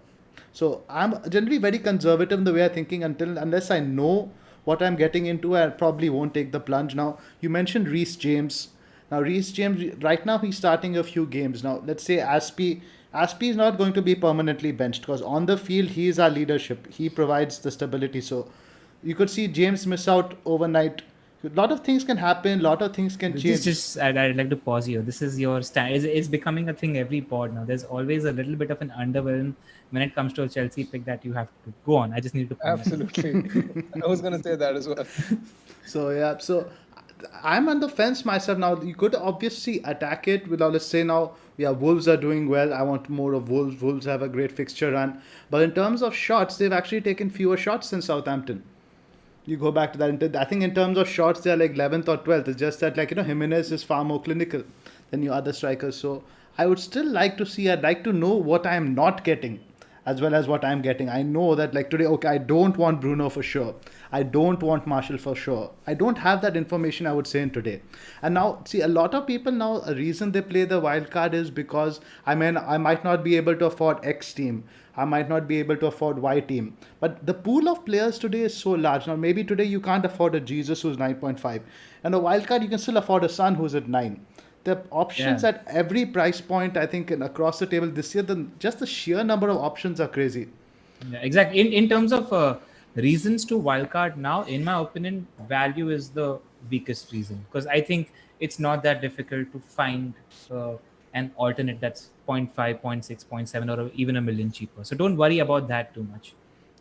So I'm generally very conservative in the way I'm thinking unless I know what I'm getting into, I probably won't take the plunge. Now, you mentioned Reece James. Now, Reece James, right now, he's starting a few games. Now, let's say Aspie is not going to be permanently benched because on the field, he is our leadership. He provides the stability. So, you could see James miss out overnight. A lot of things can happen, a lot of things can This change. is just, I'd like to pause here. This is your stand. It's becoming a thing every pod now. There's always a little bit of an underwhelm when it comes to a Chelsea pick that you have to go on. I just need to point out. Absolutely. I was going to say that as well. So yeah, so I'm on the fence myself now. You could obviously attack it with, let's say now, yeah, Wolves are doing well. I want more of Wolves. Wolves have a great fixture run, but in terms of shots, they've actually taken fewer shots than Southampton. You go back to that. I think in terms of shots, they're like 11th or 12th. It's just that Jimenez is far more clinical than your other strikers. So I would still like to see. I'd like to know what I'm not getting as well as what I'm getting. I know that like today, okay, I don't want Bruno for sure. I don't want Marshall for sure. I don't have that information, I would say, in today. And now, see, a lot of people now, a reason they play the wild card is because, I might not be able to afford X team. I might not be able to afford Y team. But the pool of players today is so large. Now, maybe today you can't afford a Jesus who's 9.5. And a wild card, you can still afford a Son who's at 9. The options Yeah. at every price point, I think, and across the table this year, just the sheer number of options are crazy. Yeah, exactly. In terms of reasons to wildcard now, in my opinion, value is the weakest reason because I think it's not that difficult to find uh, an alternate that's zero point 0.5, zero point 0.6, zero point 0.7, or even a million cheaper. So don't worry about that too much.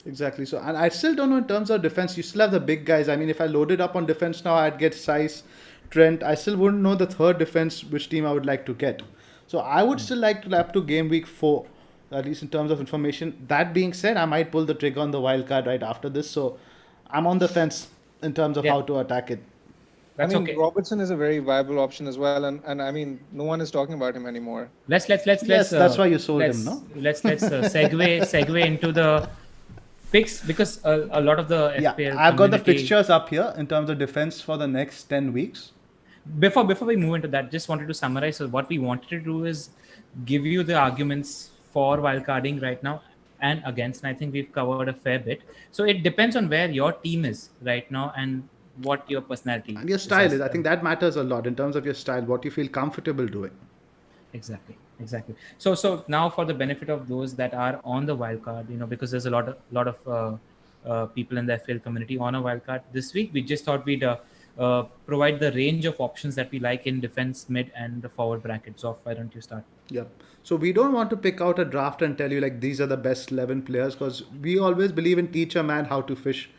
Exactly. So, and I still don't know in terms of defense. You still have the big guys. I mean, if I loaded up on defense now, I'd get Size, Trent. I still wouldn't know the third defense which team I would like to get. So, I would still like to lap to game week 4, at least in terms of information. That being said, I might pull the trigger on the wild card right after this. So, I'm on the fence in terms of Yeah, how to attack it. I that's mean, okay. Robertson is a very viable option as well, and I mean, no one is talking about him anymore. Yes, that's why you sold him, no? let's segue into the picks because a lot of the Yeah, FPL I've got the community. fixtures up here in terms of defense for the next 10 weeks. Before we move into that, just wanted to summarize. So what we wanted to do is give you the arguments for wildcarding right now and against, and I think we've covered a fair bit. So it depends on where your team is right now and what your personality And your is style as is, I well. think that matters a lot in terms of your style, what you feel comfortable doing. Exactly. So now for the benefit of those that are on the wildcard, because there's a lot of people in the FPL community on a wildcard this week, we just thought we'd provide the range of options that we like in defense, mid, and the forward bracket. So why don't you start? Yep. So we don't want to pick out a draft and tell you like these are the best 11 players because we always believe in teach a man how to fish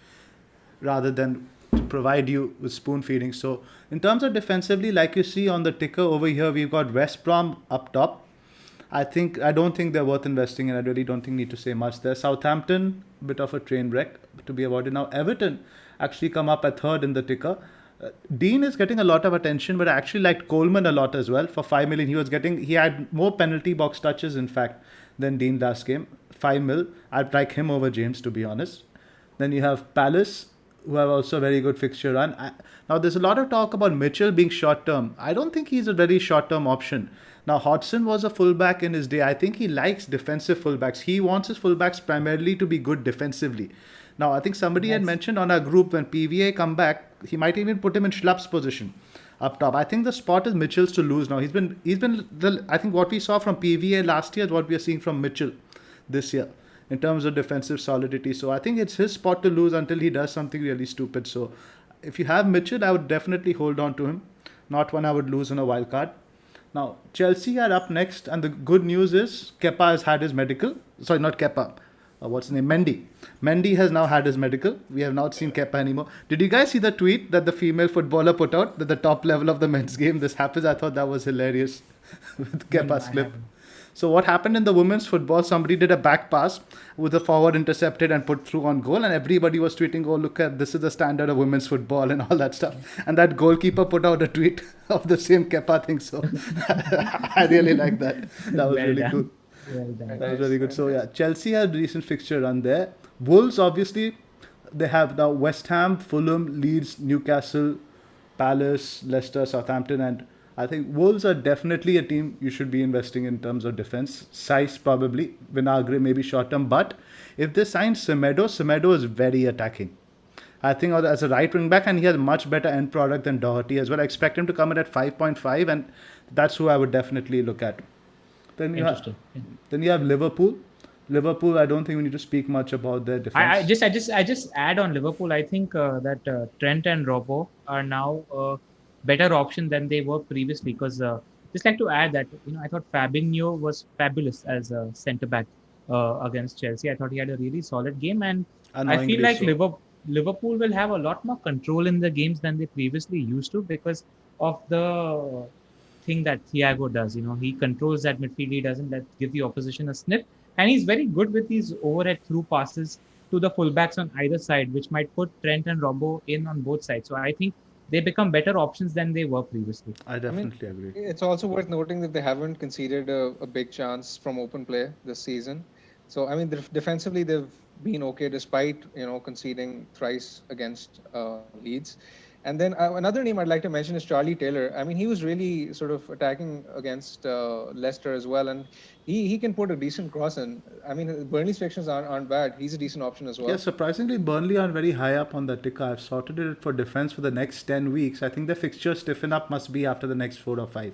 rather than to provide you with spoon feeding. So in terms of defensively, like you see on the ticker over here, we've got West Brom up top. I don't think they're worth investing in. I really don't think need to say much there. Southampton, bit of a train wreck to be avoided. Now Everton actually come up at third in the ticker. Dean is getting a lot of attention, but I actually liked Coleman a lot as well. For 5 million, he had more penalty box touches, in fact, than Dean last game. 5 mil. I'd like him over James, to be honest. Then you have Palace, who have also a very good fixture run. Now, there's a lot of talk about Mitchell being short term. I don't think he's a very short term option. Now, Hodgson was a fullback in his day. I think he likes defensive fullbacks. He wants his fullbacks primarily to be good defensively. Now, I think somebody had mentioned on our group when PVA come back, he might even put him in Schlupp's position up top. I think the spot is Mitchell's to lose now. I think what we saw from PVA last year is what we are seeing from Mitchell this year in terms of defensive solidity. So I think it's his spot to lose until he does something really stupid. So if you have Mitchell, I would definitely hold on to him. Not one I would lose on a wild card. Now, Chelsea are up next, and the good news is Kepa has had his medical. Sorry, not Kepa. What's his name? Mendy. Mendy has now had his medical. We have not seen Kepa anymore. Did you guys see the tweet that the female footballer put out that the top level of the men's game this happens? I thought that was hilarious with Kepa's clip. So what happened in the women's football, somebody did a back pass with the forward intercepted and put through on goal, and everybody was tweeting, oh, look at this is the standard of women's football and all that stuff. And that goalkeeper put out a tweet of the same Kepa thing. So I really like that. That was really cool. That was really good. So yeah, Chelsea had a recent fixture run there. Wolves, obviously, they have now West Ham, Fulham, Leeds, Newcastle, Palace, Leicester, Southampton, and I think Wolves are definitely a team you should be investing in terms of defense. Size probably, Vinagre maybe short term, but if they sign Semedo is very attacking. I think as a right wing back, and he has much better end product than Doherty as well. I expect him to come in at 5.5, and that's who I would definitely look at. Then you have Liverpool. Liverpool, I don't think we need to speak much about their defense. I just add on Liverpool. I think that Trent and Robbo are now better option than they were previously, because just like to add that I thought Fabinho was fabulous as a centre back against Chelsea. I thought he had a really solid game, and I feel like Liverpool will have a lot more control in the games than they previously used to, because of the thing that Thiago does. He controls that midfield. He doesn't give the opposition a sniff, and he's very good with these overhead through passes to the fullbacks on either side, which might put Trent and Robbo in on both sides. So I think they become better options than they were previously. I definitely agree. It's also worth noting that they haven't conceded a big chance from open play this season. So, defensively, they've been okay despite, conceding thrice against Leeds. And then another name I'd like to mention is Charlie Taylor. He was really sort of attacking against Leicester as well, and he can put a decent cross in. Burnley's fixtures aren't bad. He's a decent option as well. Yeah, surprisingly, Burnley aren't very high up on the ticker. I've sorted it for defense for the next 10 weeks. I think the fixture stiffen up must be after the next 4 or 5.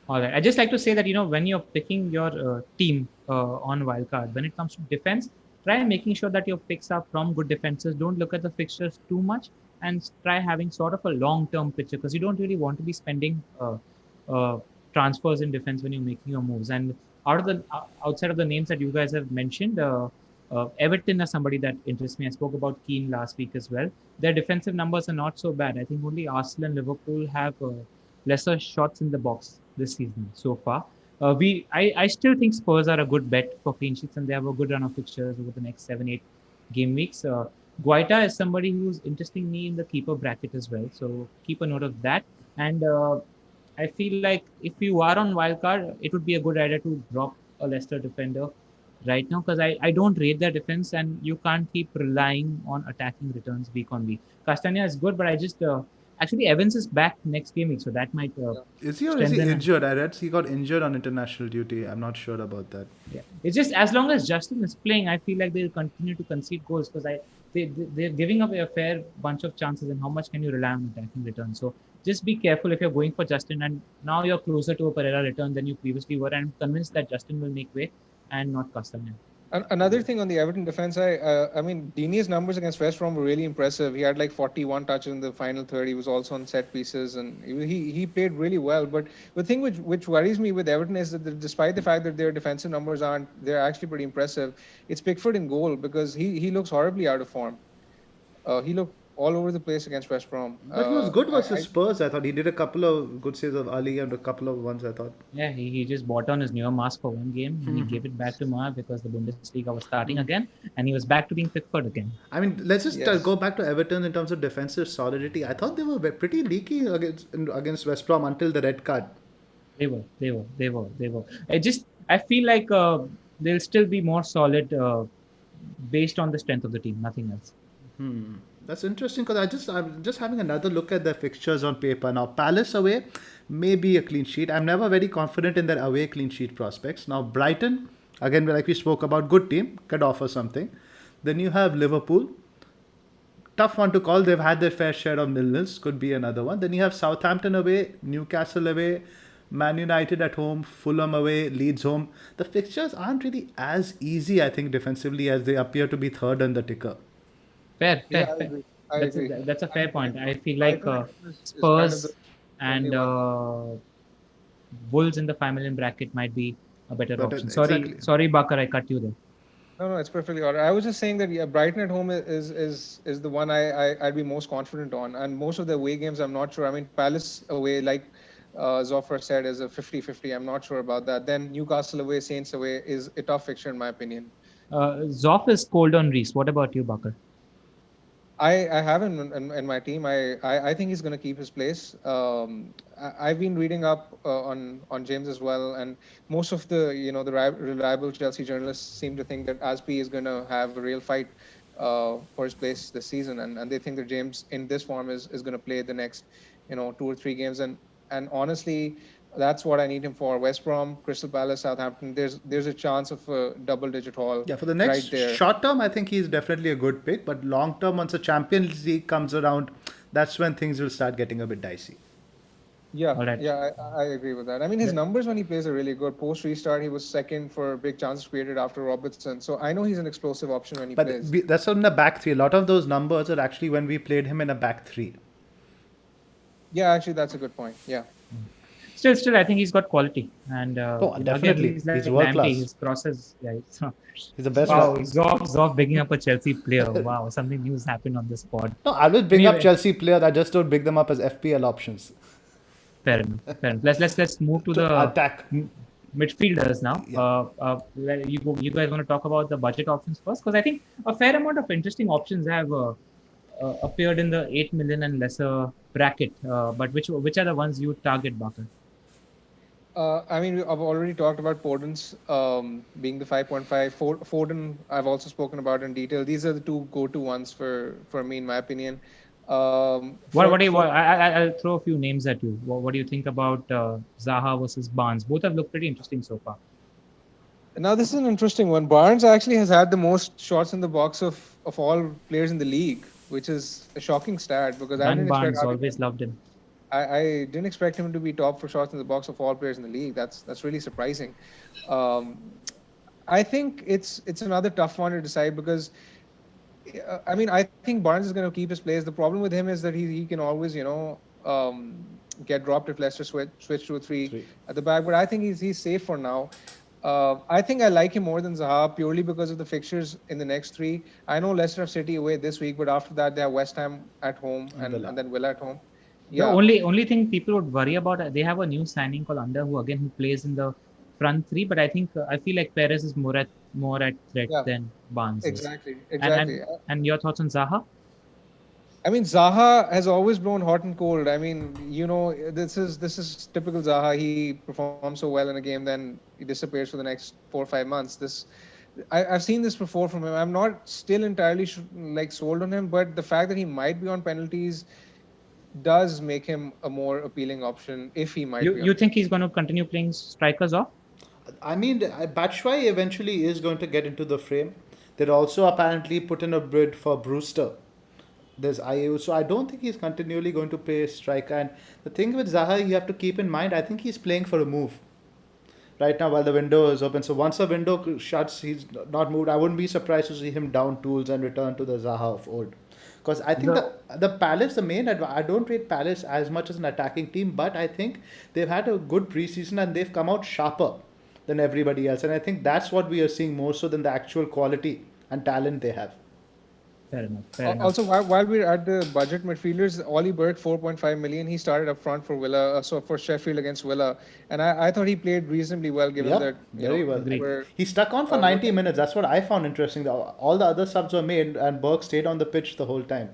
All right. I just like to say that, when you're picking your team on Wildcard, when it comes to defense, try making sure that your picks are from good defenses. Don't look at the fixtures too much, and try having sort of a long-term picture, because you don't really want to be spending transfers in defense when you're making your moves. And outside of the names that you guys have mentioned, Everton is somebody that interests me. I spoke about Keane last week as well. Their defensive numbers are not so bad. I think only Arsenal and Liverpool have lesser shots in the box this season so far. I still think Spurs are a good bet for clean sheets, and they have a good run of fixtures over the next 7-8 game weeks. Guaita is somebody who's interesting me in the keeper bracket as well. So keep a note of that. And I feel like if you are on wildcard, it would be a good idea to drop a Leicester defender right now, because I don't rate their defense, and you can't keep relying on attacking returns week on week. Castagna is good, but I just actually Evans is back next game week, so that might is he injured? I read he got injured on international duty. I'm not sure about that. Yeah, it's just as long as Justin is playing, I feel like they'll continue to concede goals, because they're giving away a fair bunch of chances, and how much can you rely on attacking returns? So just be careful if you're going for Justin, and now you're closer to a Pereira return than you previously were, and I'm convinced that Justin will make way and not Castagna. Another thing on the Everton defense, Dini's numbers against West Brom were really impressive. He had like 41 touches in the final third. He was also on set pieces, and he played really well. But the thing which worries me with Everton is that despite the fact that their defensive numbers they're actually pretty impressive. It's Pickford in goal, because he looks horribly out of form. He looked all over the place against West Brom. But he was good versus I Spurs. I thought he did a couple of good saves of Ali and a couple of ones. I thought. Yeah, he just bought on his newer mask for one game and he gave it back to Ma because the Bundesliga was starting again and he was back to being Pickford again. I mean, let's just Yes. go back to Everton in terms of defensive solidity. I thought they were pretty leaky against West Brom until the red card. They were. I feel like they'll still be more solid based on the strength of the team, nothing else. That's interesting because I'm just having another look at their fixtures on paper now. Palace away may be a clean sheet. I'm never very confident in their away clean sheet prospects. Now Brighton, again, like we spoke about, good team, could offer something. Then you have Liverpool, tough one to call. They've had their fair share of nil-nils, could be another one. Then you have Southampton away, Newcastle away, Man United at home, Fulham away, Leeds home. The fixtures aren't really as easy, I think, defensively as they appear to be third on the ticker. Fair. I agree. I agree. That's a fair point. I feel like Brighton is kind of Spurs the and only one. Wolves in the 5 million bracket might be a better But, option. exactly. Sorry, Bakar, I cut you there. No, it's perfectly all right. I was just saying that Brighton at home is the one I'd be most confident on, and most of the away games I'm not sure. I mean, Palace away, like ZOPHAR said, is a 50-50. I'm not sure about that. Then Newcastle away, Saints away is a tough fixture in my opinion. Zoff is cold on Reese. What about you, Bakar? I have him in my team. I think he's going to keep his place. I've been reading up on James as well, and most of the the reliable Chelsea journalists seem to think that Aspi is going to have a real fight for his place this season, and they think that James in this form is going to play the next 2 or 3 games, and honestly, that's what I need him for. West Brom, Crystal Palace, Southampton. There's a chance of a double-digit haul. Yeah, for the next right there. short term, I think he's definitely a good pick. But long term, once the Champions League comes around, that's when things will start getting a bit dicey. Yeah, All right. yeah, I agree with that. I mean, his numbers when he plays are really good. Post restart, he was second for big chances created after Robertson. So I know he's an explosive option when he But plays. that's on the back three. A lot of those numbers are actually when we played him in a back three. Yeah, actually, that's a good point. Yeah. Still, I think he's got quality, and definitely. again, he's He's world class. His crosses, He's the best. Wow, Zoff bigging up a Chelsea player. Wow, something new's happened on this pod. No, I will bring up Anyway. Chelsea players. I just don't big them up as FPL options. Fair enough. Let's move to the Attack. midfielders now. Yeah. You guys want to talk about the budget options first? Because I think a fair amount of interesting options have appeared in the 8 million and lesser bracket. But which are the ones you target, Bakar? I mean, I've already talked about Podence being the 5.5. Foden, I've also spoken about in detail. These are the 2 go-to ones for me, in my opinion. I'll throw a few names at you. What do you think about Zaha versus Barnes? Both have looked pretty interesting so far. Now, this is an interesting one. Barnes actually has had the most shots in the box of all players in the league, which is a shocking stat because I Dan didn't Barnes expect always loved him. I didn't expect him to be top for shots in the box of all players in the league. That's really surprising. I think it's another tough one to decide because, I mean, I think Barnes is going to keep his place. The problem with him is that he can always get dropped if Leicester switch to a 3 at the back. But I think he's safe for now. I think I like him more than Zaha purely because of the fixtures in the next 3. I know Leicester have City away this week, but after that they have West Ham at home and then Villa at home. Yeah. The only thing people would worry about, they have a new signing called Under who plays in the front 3, but I feel like Perez is more at threat than Barnes. Exactly. And your thoughts on Zaha? I mean, Zaha has always blown hot and cold. I mean, this is typical Zaha. He performs so well in a game, then he disappears for the next 4 or 5 months. I've seen this before from him. I'm not still entirely sold on him, but the fact that he might be on penalties does make him a more appealing option if he might be. You think he's going to continue playing strikers off? I mean, Batshuayi eventually is going to get into the frame. They're also apparently put in a bid for Brewster. There's IU, so I don't think he's continually going to play striker. And the thing with Zaha, you have to keep in mind, I think he's playing for a move right now while the window is open. So once the window shuts, he's not moved. I wouldn't be surprised to see him down tools and return to the Zaha of old. Because I think the Palace, I don't rate Palace as much as an attacking team, but I think they've had a good preseason and they've come out sharper than everybody else. And I think that's what we are seeing more so than the actual quality and talent they have. Fair enough. Fair enough. Also, while we're at the budget midfielders, Ollie Burke, 4.5 million. He started up front for Villa, so for Sheffield against Villa, and I thought he played reasonably well, given Yep, that very well. Agreed. He stuck on for 90 we're minutes. That's what I found interesting. All the other subs were made, and Burke stayed on the pitch the whole time.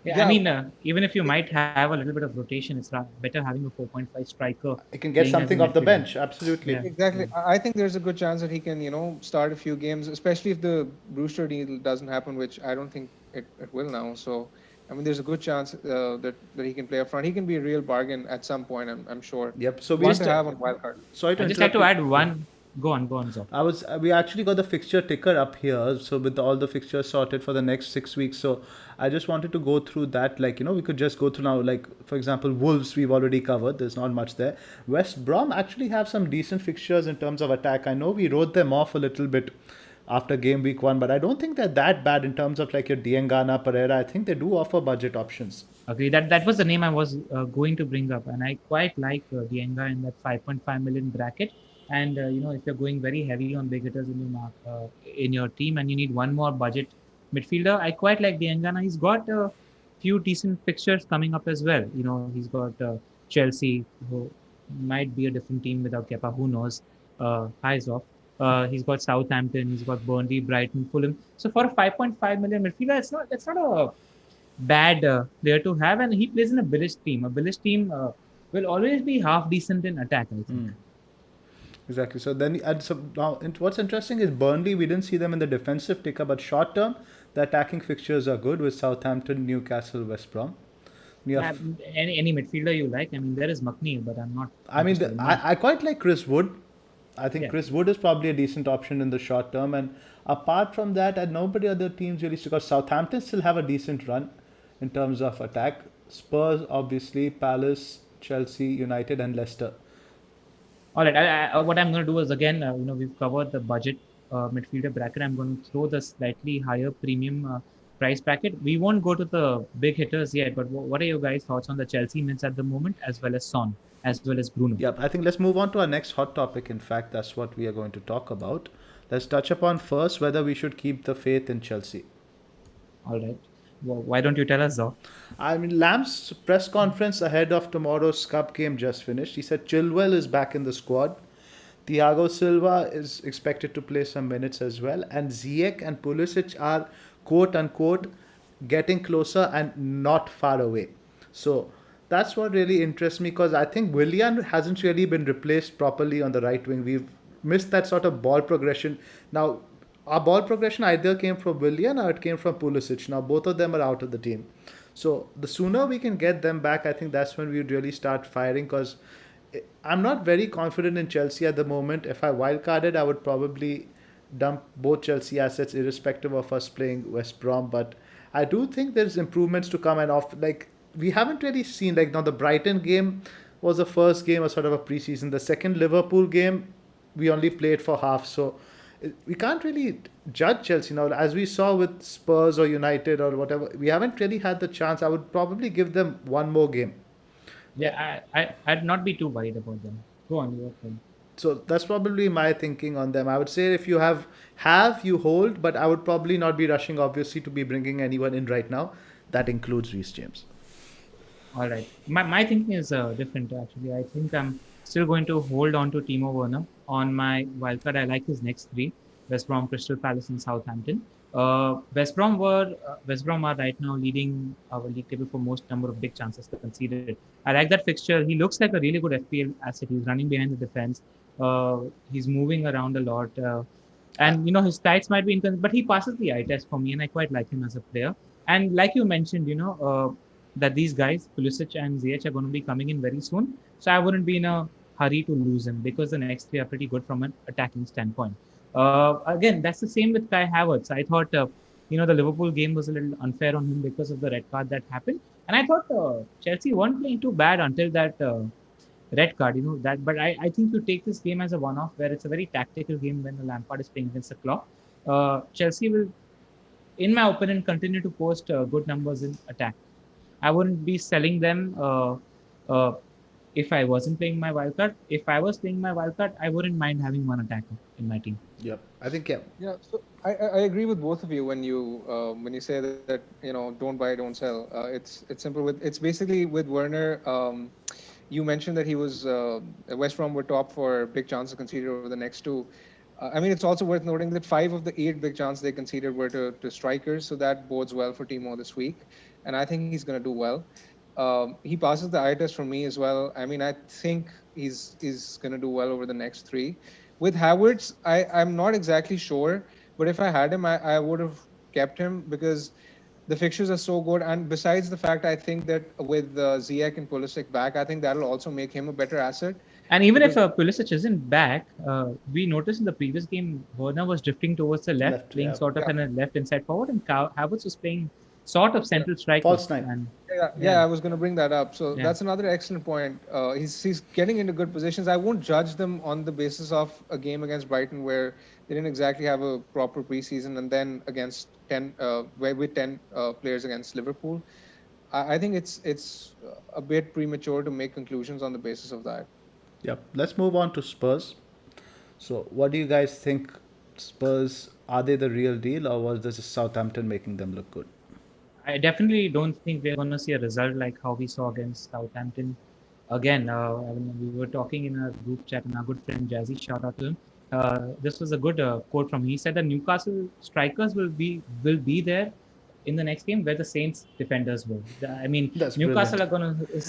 Yeah, I yeah. mean, even if you might have a little bit of rotation, it's better having a 4.5 striker He can get playing as a something off the midfielder. bench. Absolutely. Yeah. Exactly. I think there's a good chance that he can, start a few games, especially if the Brewster deal doesn't happen, which I don't think it will now. So, I mean, there's a good chance that he can play up front. He can be a real bargain at some point, I'm sure. Yep. So we One just to have on wildcard. sorry to I just had interrupt to you. add one. Go on, Zob. We actually got the fixture ticker up here, so with all the fixtures sorted for the next 6 weeks. So I just wanted to go through that. Like, we could just go through now. Like, for example, Wolves we've already covered. There's not much there. West Brom actually have some decent fixtures in terms of attack. I know we wrote them off a little bit after game week 1, but I don't think they're that bad in terms of like your Diangana, Pereira. I think they do offer budget options. Agree. That was the name I was going to bring up, and I quite like Dienga in that 5.5 million bracket. And if you're going very heavy on big hitters in your team, and you need one more budget midfielder, I quite like Dienga. Now he's got a few decent fixtures coming up as well. He's got Chelsea, who might be a different team without Kepa. Who knows? Eyes off. He's got Southampton. He's got Burnley, Brighton, Fulham. So for a 5.5 million midfielder, it's not a bad player to have, and he plays in a Billish team. A Billish team will always be half decent in attack, I think. Exactly. So then, and so now, what's interesting is Burnley. We didn't see them in the defensive ticker, but short term, the attacking fixtures are good with Southampton, Newcastle, West Brom. Yeah, Any midfielder you like. I mean, there is Makni, but I'm not. I mean, interested in him. I quite like Chris Wood. I think Yeah. Chris Wood is probably a decent option in the short term. And apart from that, and nobody other teams really, because Southampton still have a decent run in terms of attack. Spurs, obviously, Palace, Chelsea, United, and Leicester. All right. What I'm going to do is again, we've covered the budget midfielder bracket. I'm going to throw the slightly higher premium price bracket. We won't go to the big hitters yet, but what are your guys' thoughts on the Chelsea mids at the moment, as well as Son, as well as Bruno? Yep, I think let's move on to our next hot topic. In fact, that's what we are going to talk about. Let's touch upon first whether we should keep the faith in Chelsea. All right. Well, why don't you tell us, though? I mean, Lamb's press conference ahead of tomorrow's Cup game just finished. He said Chilwell is back in the squad. Thiago Silva is expected to play some minutes as well. And Ziyech and Pulisic are, quote unquote, getting closer and not far away. So that's what really interests me, because I think Willian hasn't really been replaced properly on the right wing. We've missed that sort of ball progression. Now, our ball progression either came from Willian or it came from Pulisic. Now, both of them are out of the team. So the sooner we can get them back, I think that's when we would really start firing, because I'm not very confident in Chelsea at the moment. If I wildcarded, I would probably dump both Chelsea assets irrespective of us playing West Brom. But I do think there's improvements to come, and off like we haven't really seen, like, now the Brighton game was the first game of sort of a preseason. The second Liverpool game we only played for half, so we can't really judge Chelsea now. As we saw with Spurs or United or whatever, we haven't really had the chance. I would probably give them one more game. Yeah, I'd not be too worried about them. Go on, your turn. So that's probably my thinking on them. I would say if you have you hold, but I would probably not be rushing, obviously, to be bringing anyone in right now. That includes Reece James. All right. My thinking is different, actually. I think I'm still going to hold on to Timo Werner on my wildcard. I like his next three: West Brom, Crystal Palace, and Southampton. West Brom are right now leading our league table for most number of big chances conceded. I like that fixture. He looks like a really good FPL asset. He's running behind the defense. He's moving around a lot. And his stats might be inconsistent, but he passes the eye test for me, and I quite like him as a player. And like you mentioned, that these guys, Pulisic and Ziyech, are going to be coming in very soon. So I wouldn't be in a hurry to lose him, because the next three are pretty good from an attacking standpoint. Again, that's the same with Kai Havertz. I thought, the Liverpool game was a little unfair on him because of the red card that happened. And I thought Chelsea weren't playing too bad until that red card, But I think you take this game as a one-off, where it's a very tactical game when the Lampard is playing against the clock. Chelsea will, in my opinion, continue to post good numbers in attack. I wouldn't be selling them if I wasn't playing my wildcard. If I was playing my wildcard, I wouldn't mind having one attacker in my team. Yep. I think, yeah. Yeah. So I agree with both of you when you say that don't buy, don't sell. It's simple. It's basically with Werner. You mentioned that he was West Brom were top for big chances conceded over the next two. I mean, it's also worth noting that 5 of the 8 big chances they conceded were to strikers, so that bodes well for Timo this week, and I think he's going to do well. He passes the eye test for me as well. I mean, I think he's going to do well over the next three. With Havertz, I'm not exactly sure, but if I had him, I would have kept him because the fixtures are so good. And besides the fact, I think that with Ziyech and Pulisic back, I think that'll also make him a better asset And even if because Pulisic isn't back, we noticed in the previous game, Werner was drifting towards the left, Left, playing yeah. sort of yeah, in a left inside forward, and Havertz was playing sort of yeah. central striker. False nine. And Yeah, yeah, I was going to bring that up. So yeah. that's another excellent point. He's getting into good positions. I won't judge them on the basis of a game against Brighton where they didn't exactly have a proper preseason, and then against with 10 players against Liverpool. I think it's a bit premature to make conclusions on the basis of that. Yep. Let's move on to Spurs. So, what do you guys think? Spurs, are they the real deal, or was this just Southampton making them look good? I definitely don't think we're going to see a result like how we saw against Southampton. Again, I mean, we were talking in a group chat, and our good friend Jazzy, shout out to him. This was a good quote from him. He said that Newcastle strikers will be there in the next game where the Saints defenders will. I mean, That's Newcastle brilliant. are going to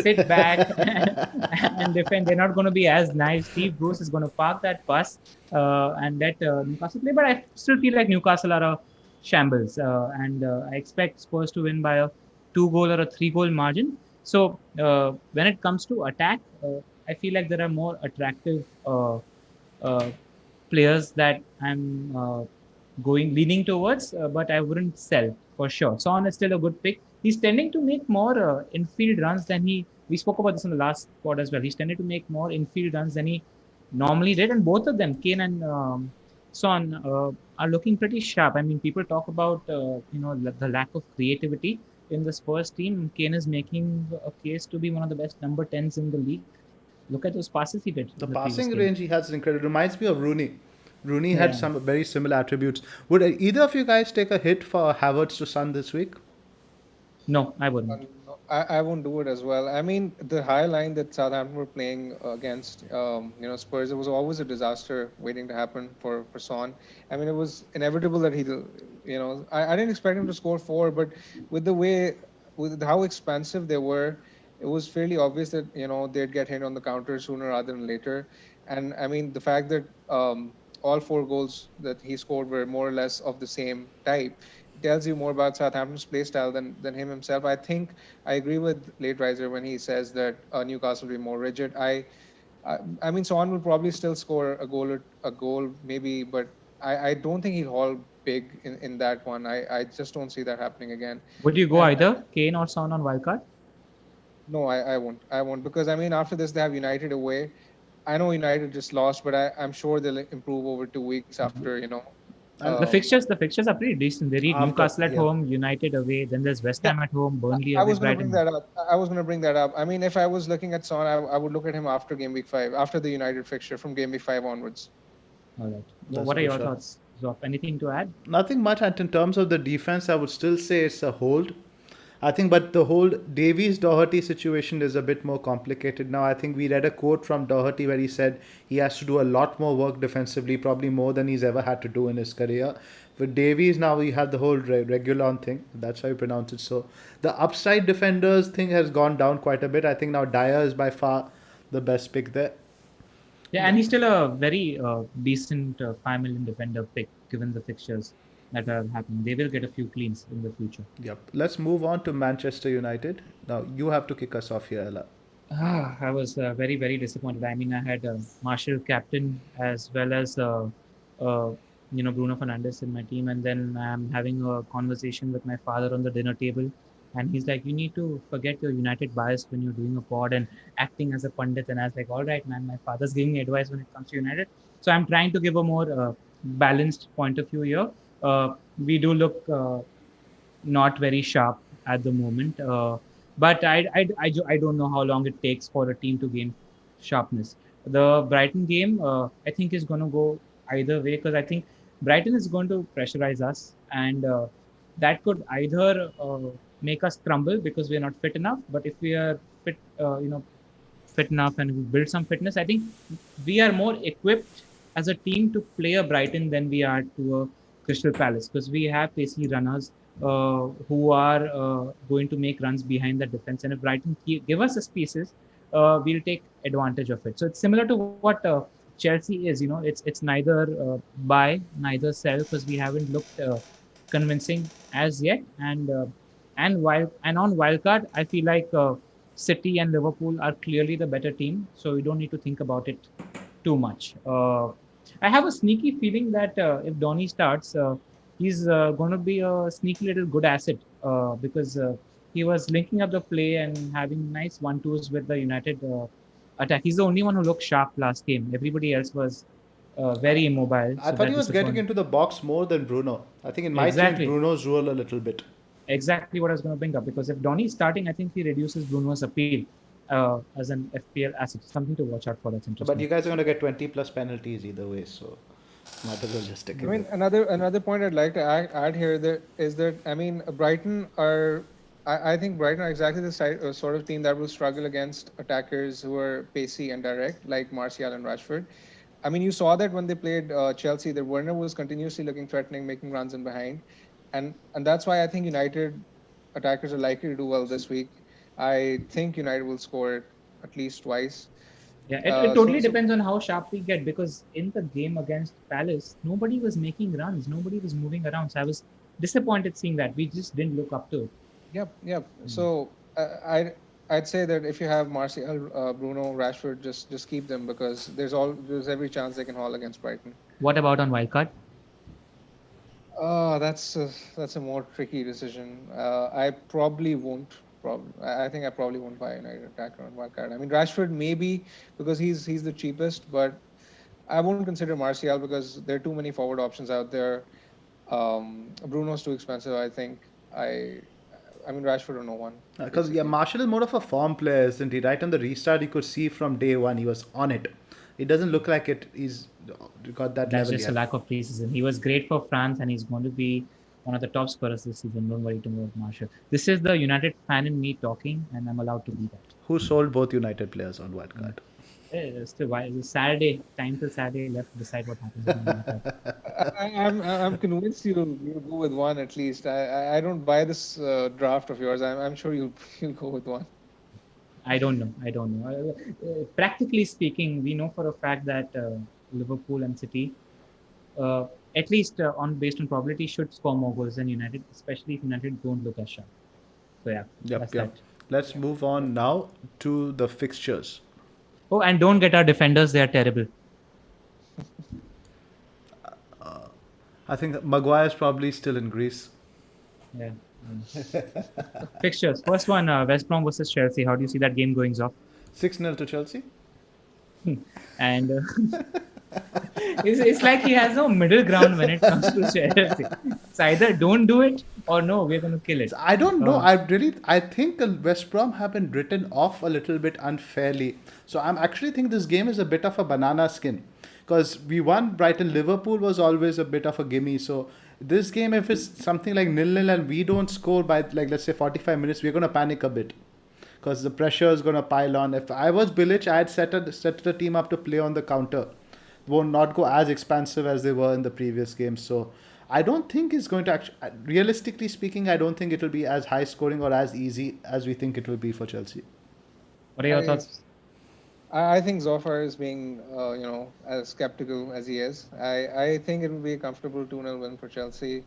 sit back and defend. They're not going to be as nice. Steve Bruce is going to park that bus and let Newcastle play. But I still feel like Newcastle are a shambles, and I expect Spurs to win by a 2 goal or a 3 goal margin. So when it comes to attack, I feel like there are more attractive uh, players that I'm going leaning towards, but I wouldn't sell for sure. Son is still a good pick. He's tending to make more infield runs than he. We spoke about this in the last pod as well. He's tended to make more infield runs than he normally did, and both of them, Kane and Son, are looking pretty sharp. I mean, people talk about the lack of creativity in the Spurs team. Kane is making a case to be one of the best number 10s in the league. Look at those passes he did in the The previous passing game. range he has is incredible. Reminds me of Rooney. Rooney had Yeah. some very similar attributes. Would either of you guys take a hit for Havertz to Sun this week? No, I wouldn't. No, I won't do it as well. I mean, the high line that Southampton were playing against, Spurs, it was always a disaster waiting to happen for Son. I mean, it was inevitable that I didn't expect him to score four, but with the way, with how expensive they were, it was fairly obvious that, they'd get hit on the counter sooner rather than later. And I mean, the fact that all 4 goals that he scored were more or less of the same type tells you more about Southampton's play style than him himself. I think I agree with Late Riser when he says that Newcastle will be more rigid. I mean, Son will probably still score a goal maybe, but I don't think he'll haul big in that one. I just don't see that happening again. Would you go And either Kane or Son on wildcard? no, I won't because I mean after this they have United away. I know United just lost, but I'm sure they'll improve over 2 weeks after And The um, fixtures are pretty decent. They read after, Newcastle at yeah, home, United away. Then there's West yeah, Ham at home, Burnley I away, was going to bring Brighton. that up. I was going to bring that up. I mean, if I was looking at Son, I would look at him after game week 5, after the United fixture from game week 5 onwards. All right. that's What are for your sure. thoughts, Zoff? Anything to add? Nothing much. And in terms of the defense, I would still say it's a hold. I think, but the whole Davies Doherty situation is a bit more complicated now. I think we read a quote from Doherty where he said he has to do a lot more work defensively, probably more than he's ever had to do in his career. With Davies, now we have the whole Regulon thing. That's how you pronounce it. So the upside defenders thing has gone down quite a bit. I think now Dyer is by far the best pick there. Yeah, and he's still a very decent 5 million defender pick given the fixtures that are happening. They will get a few cleans in the future. Yep. Let's move on to Manchester United. Now you have to kick us off here, Ella. I was very, very disappointed. I mean, I had Marshall captain as well as uh, Bruno Fernandes in my team, and then I'm having a conversation with my father on the dinner table, and he's like, "You need to forget your United bias when you're doing a pod and acting as a pundit." And I was like, "All right, man. My father's giving me advice when it comes to United, so I'm trying to give a more balanced point of view here. We do look not very sharp at the moment. But I don't know how long it takes for a team to gain sharpness. The Brighton game, I think, is going to go either way because I think Brighton is going to pressurize us, and that could either make us crumble because we are not fit enough. But if we are fit, fit enough and we build some fitness, I think we are more equipped as a team to play a Brighton than we are to a Crystal Palace because we have pacey runners who are going to make runs behind the defense. And if Brighton give us the spaces, we'll take advantage of it. So it's similar to what Chelsea is. It's neither buy, neither sell because we haven't looked convincing as yet. And on wildcard, I feel like City and Liverpool are clearly the better team, so we don't need to think about it too much. I have a sneaky feeling that if Donny starts, he's going to be a sneaky little good asset because he was linking up the play and having nice one-twos with the United attack. He's the only one who looked sharp last game. Everybody else was very immobile, I so thought that he was getting disappointed. into the box more than Bruno. I think it might change Exactly. Bruno's role a little bit. Exactly what I was going to bring up because if Donny is starting, I think he reduces Bruno's appeal as an FPL asset. Something to watch out for. That's But interesting. you guys are going to get 20 plus penalties either way, so might as well just stick I it mean, with. another point I'd like to add here that is that I mean, Brighton are. I think Brighton are exactly the sort of team that will struggle against attackers who are pacey and direct, like Martial and Rashford. I mean, you saw that when they played Chelsea, that Werner was continuously looking threatening, making runs in behind, and that's why I think United attackers are likely to do well this week. I think United will score at least twice. Yeah, it So totally depends on how sharp we get because in the game against Palace, nobody was making runs, nobody was moving around. So I was disappointed seeing that. We just didn't look up to it. yep, yep. So I'd say that if you have Martial, Bruno, Rashford, just keep them because there's every chance they can haul against Brighton. What about on wildcard? Oh, that's a more tricky decision. I probably won't. I think I probably won't buy United attacker on wildcard. I mean Rashford maybe because he's the cheapest, but I won't consider Martial because there are too many forward options out there. Bruno's too expensive. I think I I mean Rashford or no one Because yeah, basically. Marshall is more of a form player, isn't he? Right on the restart, you could see from day one he was on it. It doesn't look like he's got that That's level just a yet. lack of preseason. He was great for France and he's going to be one of the top scorers this season. Don't worry too much, Marshall. This is the United fan in me talking, and I'm allowed to be that. Who sold both United players on Mm. wildcard? It's still it's Saturday, time till Saturday left to decide what happens with my wildcard. I'm convinced you'll go with one at least. I don't buy this draft of yours. I'm sure you'll go with one. I don't know. I don't know. Practically speaking, we know for a fact that Liverpool and City, uh, at least on based on probability, should score more goals than United, especially if United don't look as sharp. So yeah, Yep, that's yep. that. Let's Yeah, move yeah. on now to the fixtures. Oh, and don't get our defenders; they are terrible. I think Maguire's probably still in Greece. Yeah. Fixtures. First one, West Brom versus Chelsea. How do you see that game going off? 6-0 to Chelsea. And it's like he has no middle ground when it comes to Chelsea. It's either don't do it or no, we're going to kill it. So I don't know. Uh, I think West Brom have been written off a little bit unfairly. So I'm actually think this game is a bit of a banana skin, because we won Brighton. Liverpool was always a bit of a gimme. So this game, if it's something like 0-0 and we don't score by like let's say 45 minutes, we're gonna panic a bit because the pressure is gonna pile on. If I was Bilic, I'd set the team up to play on the counter, won't not go as expansive as they were in the previous games. So I don't think it's going to actually, realistically speaking, I don't think it will be as high scoring or as easy as we think it will be for Chelsea. what are your I thoughts? I think ZOPHAR is being as skeptical as he is. I think it will be a comfortable 2-0 win for Chelsea.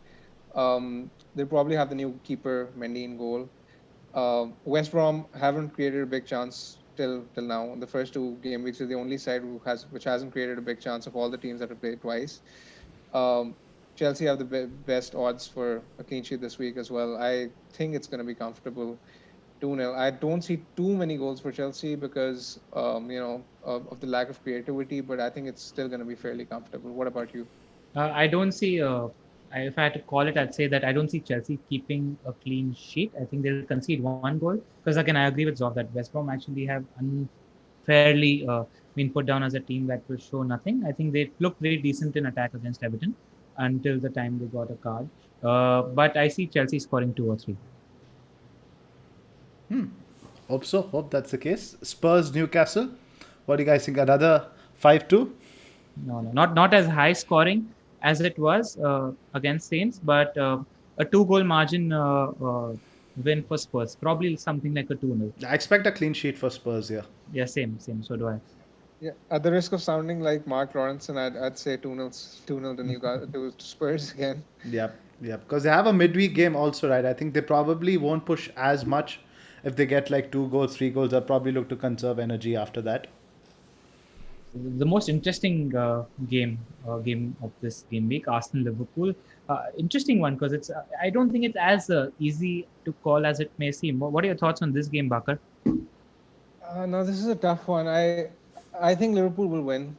They'll probably have the new keeper Mendy in goal. West Brom haven't created a big chance till now. In the first two game weeks, is the only side which hasn't created a big chance of all the teams that have played twice. Um, Chelsea have the best odds for a clean sheet this week as well. I think it's going to be comfortable 2-0. I don't see too many goals for Chelsea because of the lack of creativity, but I think it's still going to be fairly comfortable. What about you? I don't see, if I had to call it, I'd say that I don't see Chelsea keeping a clean sheet. I think they'll concede one goal. Because again, I agree with Zob that West Brom actually have unfairly been put down as a team that will show nothing. I think they looked very decent in attack against Everton. until the time they got a card. But I see Chelsea scoring 2 or 3. Hope so. Hope that's the case. Spurs, Newcastle. What do you guys think? Another 5-2? No, no, not as high scoring as it was against Saints, but a 2 goal margin win for Spurs. Probably something like a 2-0. I expect a clean sheet for Spurs here. Yeah, same. So do I. Yeah, at the risk of sounding like Mark Lawrenson, I'd say 2-0 to Newcastle to Spurs again. Yep, yep. Because they have a midweek game also, right? I think they probably won't push as much. If they get like 2 goals, 3 goals, they'll probably look to conserve energy after that. The most interesting game of this game week, Arsenal Liverpool. Interesting one because it's. I don't think it's as easy to call as it may seem. What are your thoughts on this game, Bakar? No, this is a tough one. I think Liverpool will win.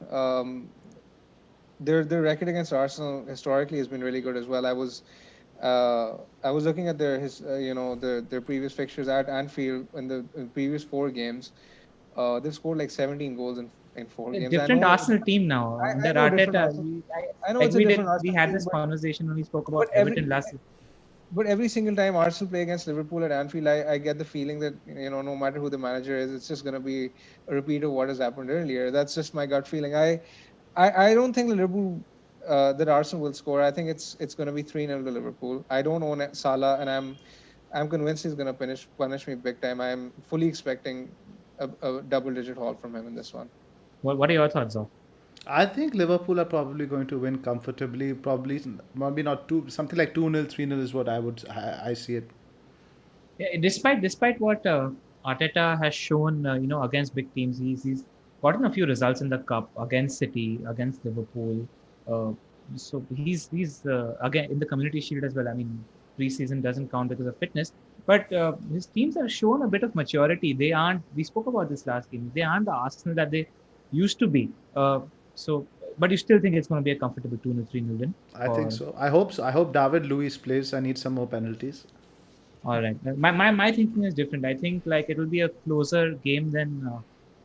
Their record against Arsenal historically has been really good as well. I was looking at their previous fixtures at Anfield in the previous 4 games. They've scored like 17 goals in 4 games. Different Arsenal team now under know different Arteta. Arsenal- I know Like it's a we different we Arsenal had team, this but- conversation when we spoke about but every- Everton last. But every single time Arsenal play against Liverpool at Anfield, I get the feeling that no matter who the manager is, it's just going to be a repeat of what has happened earlier. That's just my gut feeling. I don't think Liverpool that Arsenal will score. I think it's going to be 3-0 to Liverpool. I don't own Salah, and I'm convinced he's going to punish me big time. I'm fully expecting a double-digit haul from him in this one. What are your thoughts, Zof? I think Liverpool are probably going to win comfortably. Probably, maybe not two. Something like 2-0, 3-0 is what I see it. Yeah, despite what Arteta has shown, against big teams, he's gotten a few results in the cup against City, against Liverpool. So he's again in the Community Shield as well. I mean, preseason doesn't count because of fitness, but his teams have shown a bit of maturity. They aren't. We spoke about this last game. They aren't the Arsenal that they used to be. But you still think it's going to be a comfortable 2-0, 3-0 win? I think so. I hope so. I hope David Luiz plays. I need some more penalties. All right. My thinking is different. I think like it will be a closer game than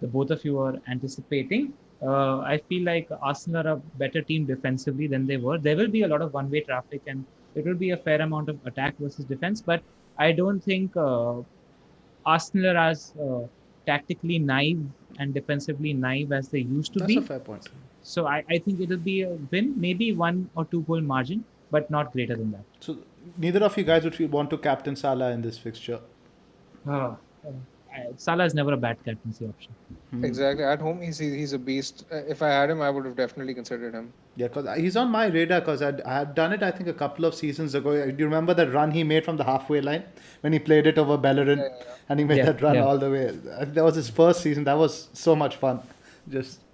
the both of you are anticipating. I feel like Arsenal are a better team defensively than they were. There will be a lot of one-way traffic and it will be a fair amount of attack versus defense. But I don't think Arsenal are as tactically naive and defensively naive as they used to That's be. a fair point. So I think it'll be a win, maybe 1 or 2 goal margin, but not greater than that. So neither of you guys would want to captain Salah in this fixture. Salah is never a bad captaincy option. Exactly. At home, he's a beast. If I had him, I would have definitely considered him. Yeah, because he's on my radar because I had done it, I think, a couple of seasons ago. Do you remember that run he made from the halfway line when he played it over Bellerin and he made that run all the way? That was his first season. That was so much fun.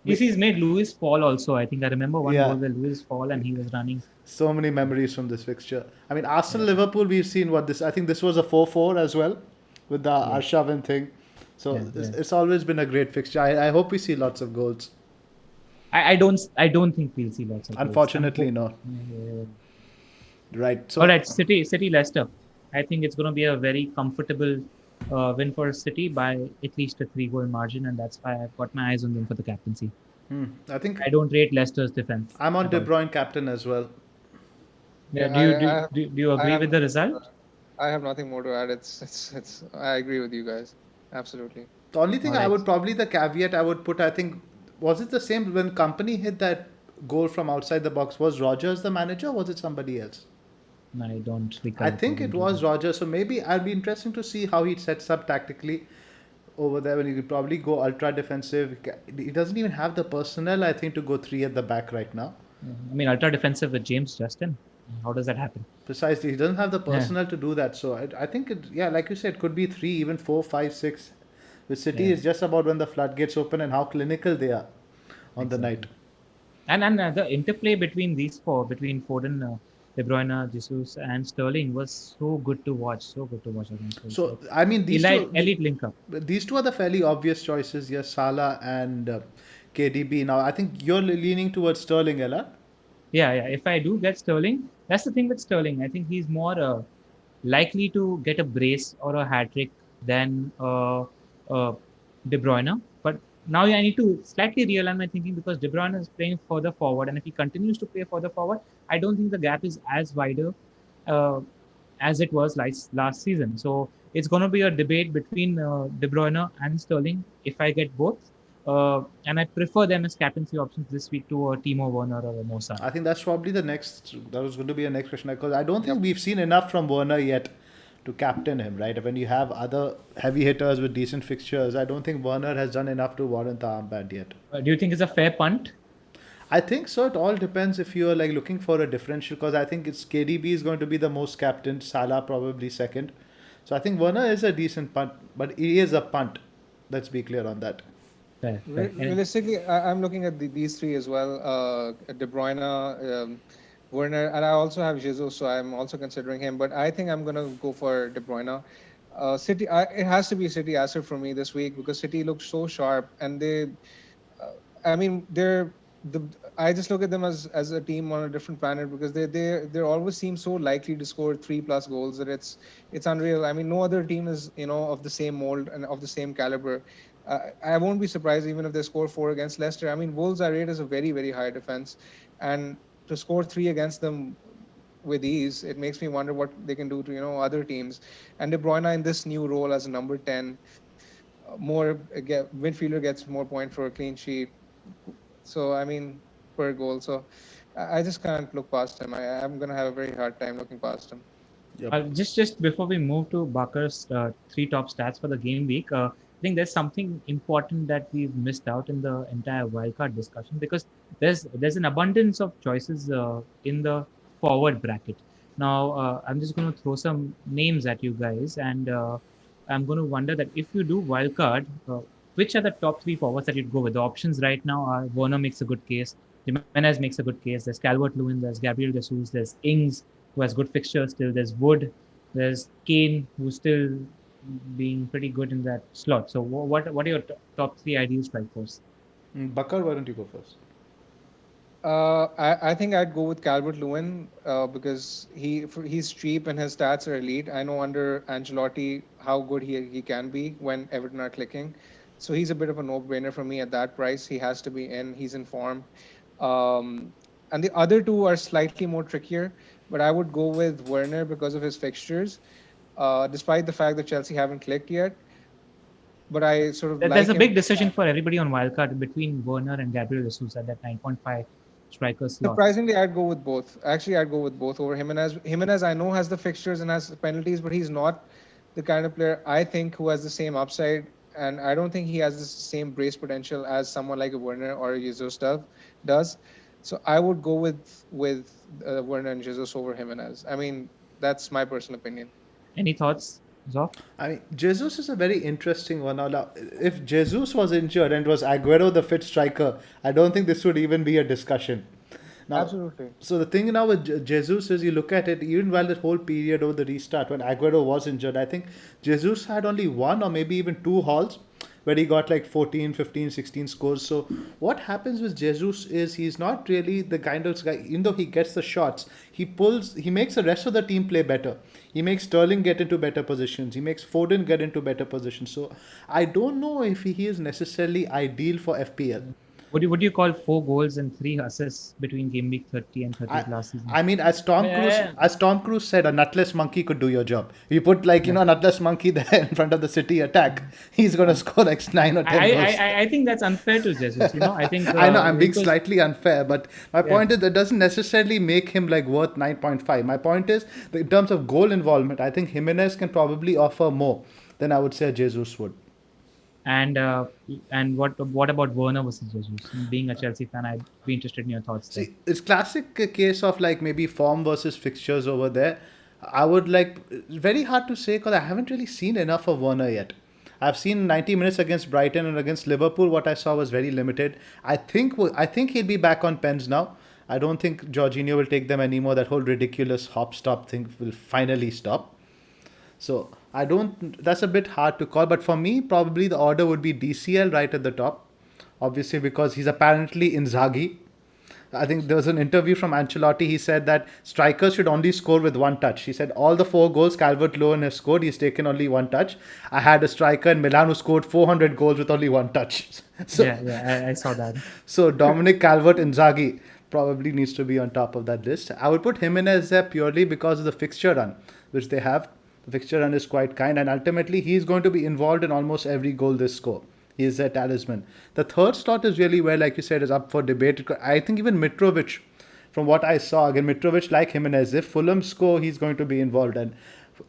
He's made Lewis fall also. I think I remember one goal where Lewis fall and he was running. So many memories from this fixture. I mean, Arsenal, Liverpool, we've seen I think this was a 4-4 as well with the Arshavin thing. So it's always been a great fixture. I hope we see lots of goals. I don't think we'll see lots of goals. Unfortunately, no. Right. So, all right, City Leicester. I think it's going to be a very comfortable win for City by at least a 3-goal margin, and that's why I've got my eyes on them for the captaincy. I think I don't rate Leicester's defense. I'm on De Bruyne captain as well. Yeah. Do you agree with the result? I have nothing more to add. It's. I agree with you guys. Absolutely. The only thing I would probably the caveat I would put, I think, was it the same when Company hit that goal from outside the box? Was Rodgers the manager or was it somebody else? No, I don't recall. I think it was Rodgers. So maybe I'll be interesting to see how he sets up tactically over there when he could probably go ultra defensive. He doesn't even have the personnel, I think, to go 3 at the back right now. I mean, ultra defensive with James Justin. How does that happen? Precisely. He doesn't have the personnel to do that. So I think, like you said, it could be 3, even 4, 5, 6. With City is just about when the floodgates open and how clinical they are on the night. And the interplay between these four, between Foden, De Bruyne, Jesus, and Sterling was so good to watch. So, I mean, elite link up. These two are the fairly obvious choices. Yes, Salah and KDB. Now, I think you're leaning towards Sterling, Ella. Yeah. If I do get Sterling, that's the thing with Sterling. I think he's more likely to get a brace or a hat-trick than De Bruyne. But now I need to slightly realign my thinking because De Bruyne is playing further forward, and if he continues to play further forward, I don't think the gap is as wider uh, as it was last season. So it's going to be a debate between De Bruyne and Sterling if I get both. And I prefer them as captaincy options this week to Timo Werner or a Mo Salah. I think that's probably the next. That was going to be a next question because I don't Yep. think we've seen enough from Werner yet to captain him. Right? When you have other heavy hitters with decent fixtures, I don't think Werner has done enough to warrant the armband yet. Do you think it's a fair punt? I think so. It all depends if you're like looking for a differential because I think it's KDB is going to be the most captained, Salah probably second. So I think Werner is a decent punt, but he is a punt. Let's be clear on that. Fair, fair. Realistically, I'm looking at these three as well. De Bruyne, Werner, and I also have Jesus, so I'm also considering him. But I think I'm gonna go for De Bruyne. City, it has to be City asset for me this week because City looks so sharp, and I mean, the. I just look at them as a team on a different planet because they always seem so likely to score 3+ goals that it's unreal. I mean, no other team is of the same mold and of the same caliber. I won't be surprised even if they score 4 against Leicester. I mean, Wolves are rated as a very high defense, and to score 3 against them with ease, it makes me wonder what they can do to other teams. And De Bruyne in this new role as a number 10, midfielder gets more point for a clean sheet. So I mean, per goal. So I just can't look past him. I'm gonna have a very hard time looking past him. Yep. Just before we move to Bakar's three top stats for the game week, I think there's something important that we've missed out in the entire wildcard discussion because there's an abundance of choices in the forward bracket. Now, I'm just going to throw some names at you guys, and I'm going to wonder that if you do wildcard, which are the top three forwards that you'd go with? The options right now are Werner makes a good case, Jimenez makes a good case, there's Calvert-Lewin, there's Gabriel Jesus, there's Ings, who has good fixtures still. There's Wood, there's Kane, who's still being pretty good in that slot. So what are your top three ideal strikers? Bakar, why don't you go first? I think I'd go with Calvert-Lewin because he's cheap and his stats are elite. I know under Ancelotti how good he can be when Everton are clicking. So he's a bit of a no-brainer for me at that price. He has to be in. He's in form. And the other two are slightly more trickier, but I would go with Werner because of his fixtures, despite the fact that Chelsea haven't clicked yet. But I sort of There's like a him. big decision for everybody on wildcard between Werner and Gabriel Jesus at that 9.5 striker slot. Surprisingly, I'd go with both. Actually, I'd go with both over Jimenez. Jimenez, I know, has the fixtures and has penalties, but he's not the kind of player I think who has the same upside. And I don't think he has the same brace potential as someone like a Werner or a Jesus does. So I would go with Werner and Jesus over Jimenez. I mean, that's my personal opinion. Any thoughts, Zoff? I mean, Jesus is a very interesting one. Now, if Jesus was injured and it was Aguero the fit striker, I don't think this would even be a discussion. Now, Absolutely. so the thing now with Jesus is you look at it, even while the whole period over the restart when Aguero was injured, I think Jesus had only one or maybe even two hauls where he got like 14, 15, 16 scores. So what happens with Jesus is he's not really the kind of guy, even though he gets the shots, he makes the rest of the team play better. He makes Sterling get into better positions. He makes Foden get into better positions. So I don't know if he is necessarily ideal for FPL. Would you call 4 goals and 3 assists between game week 30 and 30 last season? I mean, as Yeah. Tom Cruise said, a nutless monkey could do your job. You put like a nutless monkey there in front of the City attack, he's gonna score like 9 or 10 goals. I think that's unfair to Jesus. I think I know I'm being because- slightly unfair, but my point is that doesn't necessarily make him like worth 9.5. My point is that in terms of goal involvement, I think Jimenez can probably offer more than I would say Jesus would. And what about Werner versus Jesus? Being a Chelsea fan, I'd be interested in your thoughts there. See, it's classic case of like maybe form versus fixtures over there. I would like, it's very hard to say because I haven't really seen enough of Werner yet. I've seen 90 minutes against Brighton and against Liverpool. What I saw was very limited. I think he'll be back on pens now. I don't think Jorginho will take them anymore. That whole ridiculous hop stop thing will finally stop. So I don't. That's a bit hard to call. But for me, probably the order would be DCL right at the top. Obviously, because he's apparently Inzaghi. I think there was an interview from Ancelotti. He said that strikers should only score with one touch. He said all the 4 goals Calvert-Lewin has scored, he's taken only one touch. I had a striker in Milan who scored 400 goals with only one touch. So, Yeah, I saw that. so Dominic Calvert Inzaghi probably needs to be on top of that list. I would put Jimenez there purely because of the fixture run, which they have. The fixture run is quite kind, and ultimately he's going to be involved in almost every goal they score. He is their talisman. The third slot is really where, like you said, is up for debate. I think even Mitrovic, from what I saw, again, Mitrovic, like Jimenez, if Fulham score, he's going to be involved. And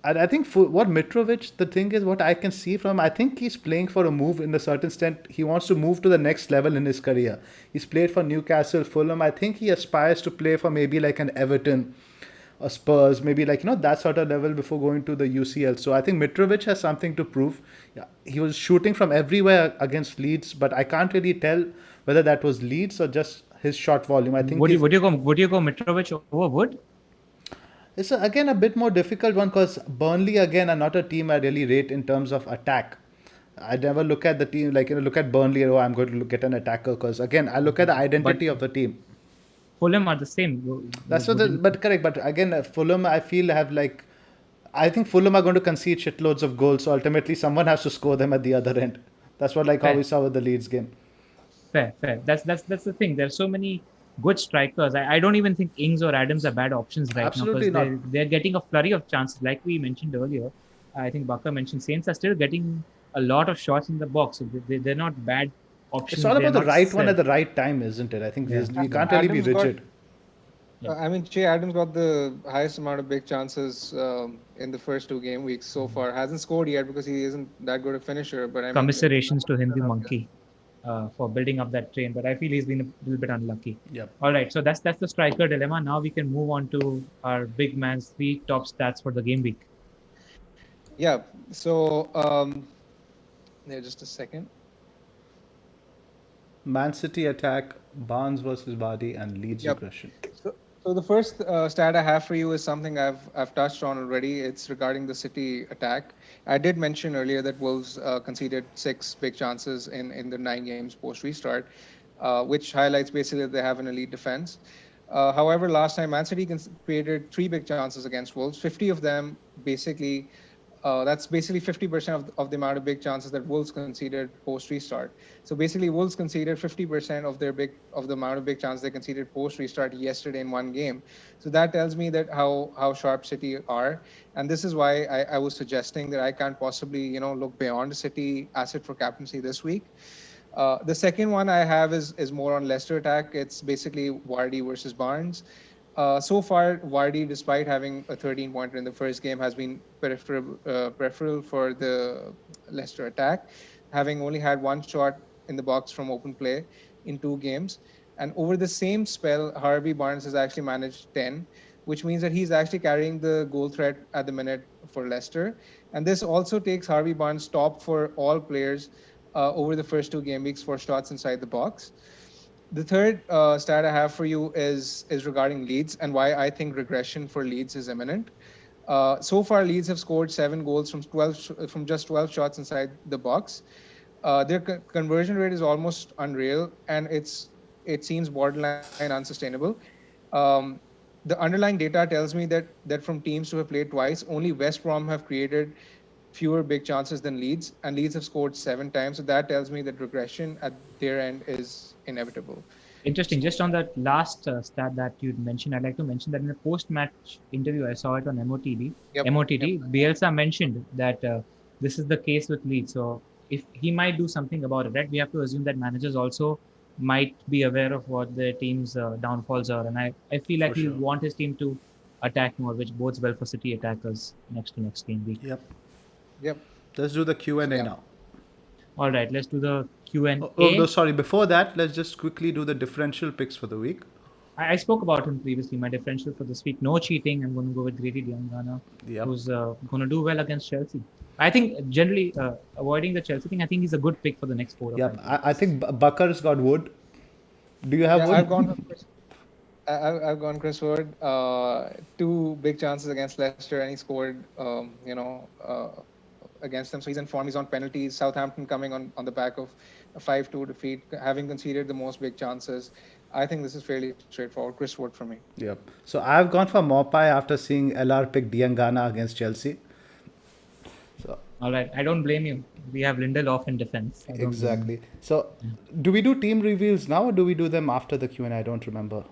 I think what Mitrovic, the thing is, what I can see from him, I think he's playing for a move in a certain extent. He wants to move to the next level in his career. He's played for Newcastle, Fulham. I think he aspires to play for maybe like an Everton or Spurs, maybe like, that sort of level before going to the UCL. So I think Mitrovic has something to prove. Yeah, he was shooting from everywhere against Leeds, but I can't really tell whether that was Leeds or just his shot volume. I think would you go Mitrovic over Wood? It's again a bit more difficult one because Burnley again are not a team I really rate in terms of attack. I never look at the team like look at Burnley and I'm going to look at an attacker because again I look at the identity of the team. Fulham are the same. That's what. But correct. But again, Fulham I feel have like. I think Fulham are going to concede shitloads of goals. So ultimately, someone has to score them at the other end. That's what how we saw with the Leeds game. Fair. That's the thing. There's so many good strikers. I don't even think Ings or Adams are bad options right Absolutely now. Absolutely not. They're getting a flurry of chances. Like we mentioned earlier, I think Bakar mentioned Saints are still getting a lot of shots in the box. So they're not bad options. It's all about the right one at the right time, isn't it? I think you can't really be rigid. I mean, Che Adams got the highest amount of big chances in the first 2 game weeks so far. Hasn't scored yet because he isn't that good a finisher. But I mean, commiserations to him, the monkey. For building up that train, but I feel he's been a little bit unlucky. Yep. All right, so that's the striker dilemma. Now we can move on to our big man's 3 top stats for the game week. Yeah. So, just a second. Man City attack, Barnes versus Vardy, and Leeds aggression. So the first stat I have for you is something I've touched on already. It's regarding the City attack. I did mention earlier that Wolves conceded 6 big chances in the 9 games post restart, which highlights basically that they have an elite defense. However, last time Man City created 3 big chances against Wolves. 50 of them basically. That's basically 50% of the amount of big chances that Wolves conceded post restart. So basically, Wolves conceded 50% of the amount of big chances they conceded post restart yesterday in 1 game. So that tells me that how sharp City are, and this is why I was suggesting that I can't possibly look beyond a City asset for captaincy this week. The second one I have is more on Leicester attack. It's basically Vardy versus Barnes. So far, Vardy, despite having a 13-pointer in the first game, has been preferable for the Leicester attack, having only had 1 shot in the box from open play in 2 games. And over the same spell, Harvey Barnes has actually managed 10, which means that he's actually carrying the goal threat at the minute for Leicester. And this also takes Harvey Barnes top for all players over the first 2 game weeks for shots inside the box. The third stat I have for you is regarding Leeds and why I think regression for Leeds is imminent. So far, Leeds have scored 7 goals from just 12 shots inside the box. Their conversion rate is almost unreal, and it seems borderline unsustainable. The underlying data tells me that from teams who have played twice, only West Brom have created fewer big chances than Leeds, and Leeds have scored 7 times. So that tells me that regression at their end is inevitable. Interesting. Just on that last stat that you mentioned, I'd like to mention that in a post-match interview, I saw it on MOTD. Bielsa mentioned that this is the case with Leeds. So if he might do something about it, right? We have to assume that managers also might be aware of what their team's downfalls are, and I feel like he want his team to attack more, which bodes well for City attackers next game week. Yep. Let's do the Q&A now. All right, let's do the Q&A. No, sorry. Before that, let's just quickly do the differential picks for the week. I spoke about him previously. My differential for this week, no cheating. I'm going to go with Grady Diangana, who's going to do well against Chelsea. I think generally avoiding the Chelsea thing, I think he's a good pick for the next 4 or 5 I think Bakar's got Wood. Do you have Wood? I've gone Chris Wood. 2 big chances against Leicester, and he scored, against them. So he's in form. He's on penalties. Southampton coming on the back of a 5-2 defeat, having conceded the most big chances. I think this is fairly straightforward. Chris Wood for me. Yep. So I've gone for Mopai after seeing LR pick Diangana against Chelsea. So. All right. I don't blame you. We have Lindelof in defense. Exactly. So do we do team reveals now or do we do them after the Q&A? I don't remember.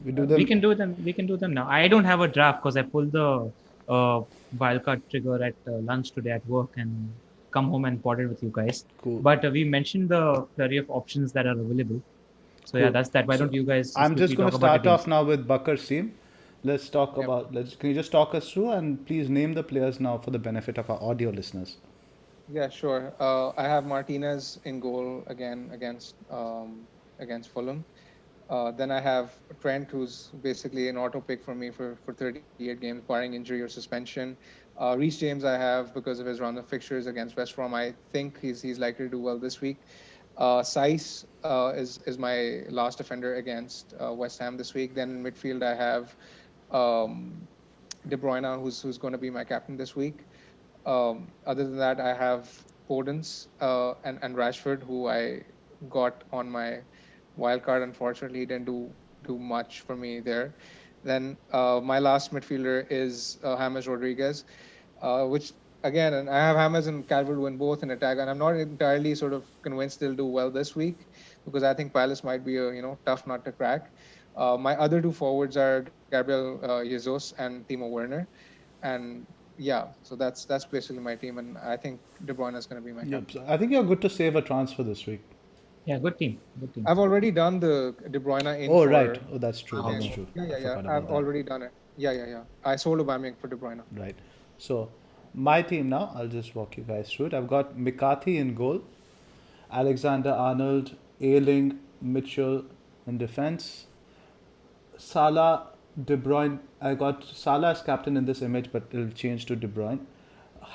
We do We them. can do them. We can do them now. I don't have a draft because I pulled the wildcard trigger at lunch today at work and come home and potted with you guys. Cool. But we mentioned the flurry of options that are available. So yeah, Cool. that's that. Why So don't you guys just I'm just quickly going talk to about your start off teams? now with Bakar's team. Let's talk Yep. about. Let's. Can you just talk us through and please name the players now for the benefit of our audio listeners? Yeah, sure. I have Martinez in goal again against Fulham. Then I have Trent, who's basically an auto pick for me for 38 games, barring injury or suspension. Reece James I have because of his run of fixtures against West Brom. I think he's likely to do well this week. Saiss is my last defender against West Ham this week. Then in midfield I have um, De Bruyne, who's going to be my captain this week. Other than that, I have Podence and Rashford, who I got on my wild card. Unfortunately, he didn't do much for me there. Then my last midfielder is James Rodriguez, which again, and I have James and Calvert-Lewin both in attack, and I'm not entirely sort of convinced they'll do well this week because I think Palace might be a tough nut to crack. My other two forwards are Gabriel Jesus and Timo Werner, and yeah, so that's basically my team, and I think De Bruyne is going to be my Yep. captain. So I think you're good to save a transfer this week. Yeah, good team. Good team. I've already done the De Bruyne in Oh right. for Oh, that's true. That's Okay. Aubameyang. true. Yeah, I yeah, yeah. forgot I've about that. already done it. Yeah, yeah, yeah. I sold Aubameyang for De Bruyne. Right. So my team now. I'll just walk you guys through it. I've got McCarthy in goal, Alexander Arnold, Ayling, Mitchell in defense, Salah, De Bruyne. I got Salah as captain in this image, but it'll change to De Bruyne.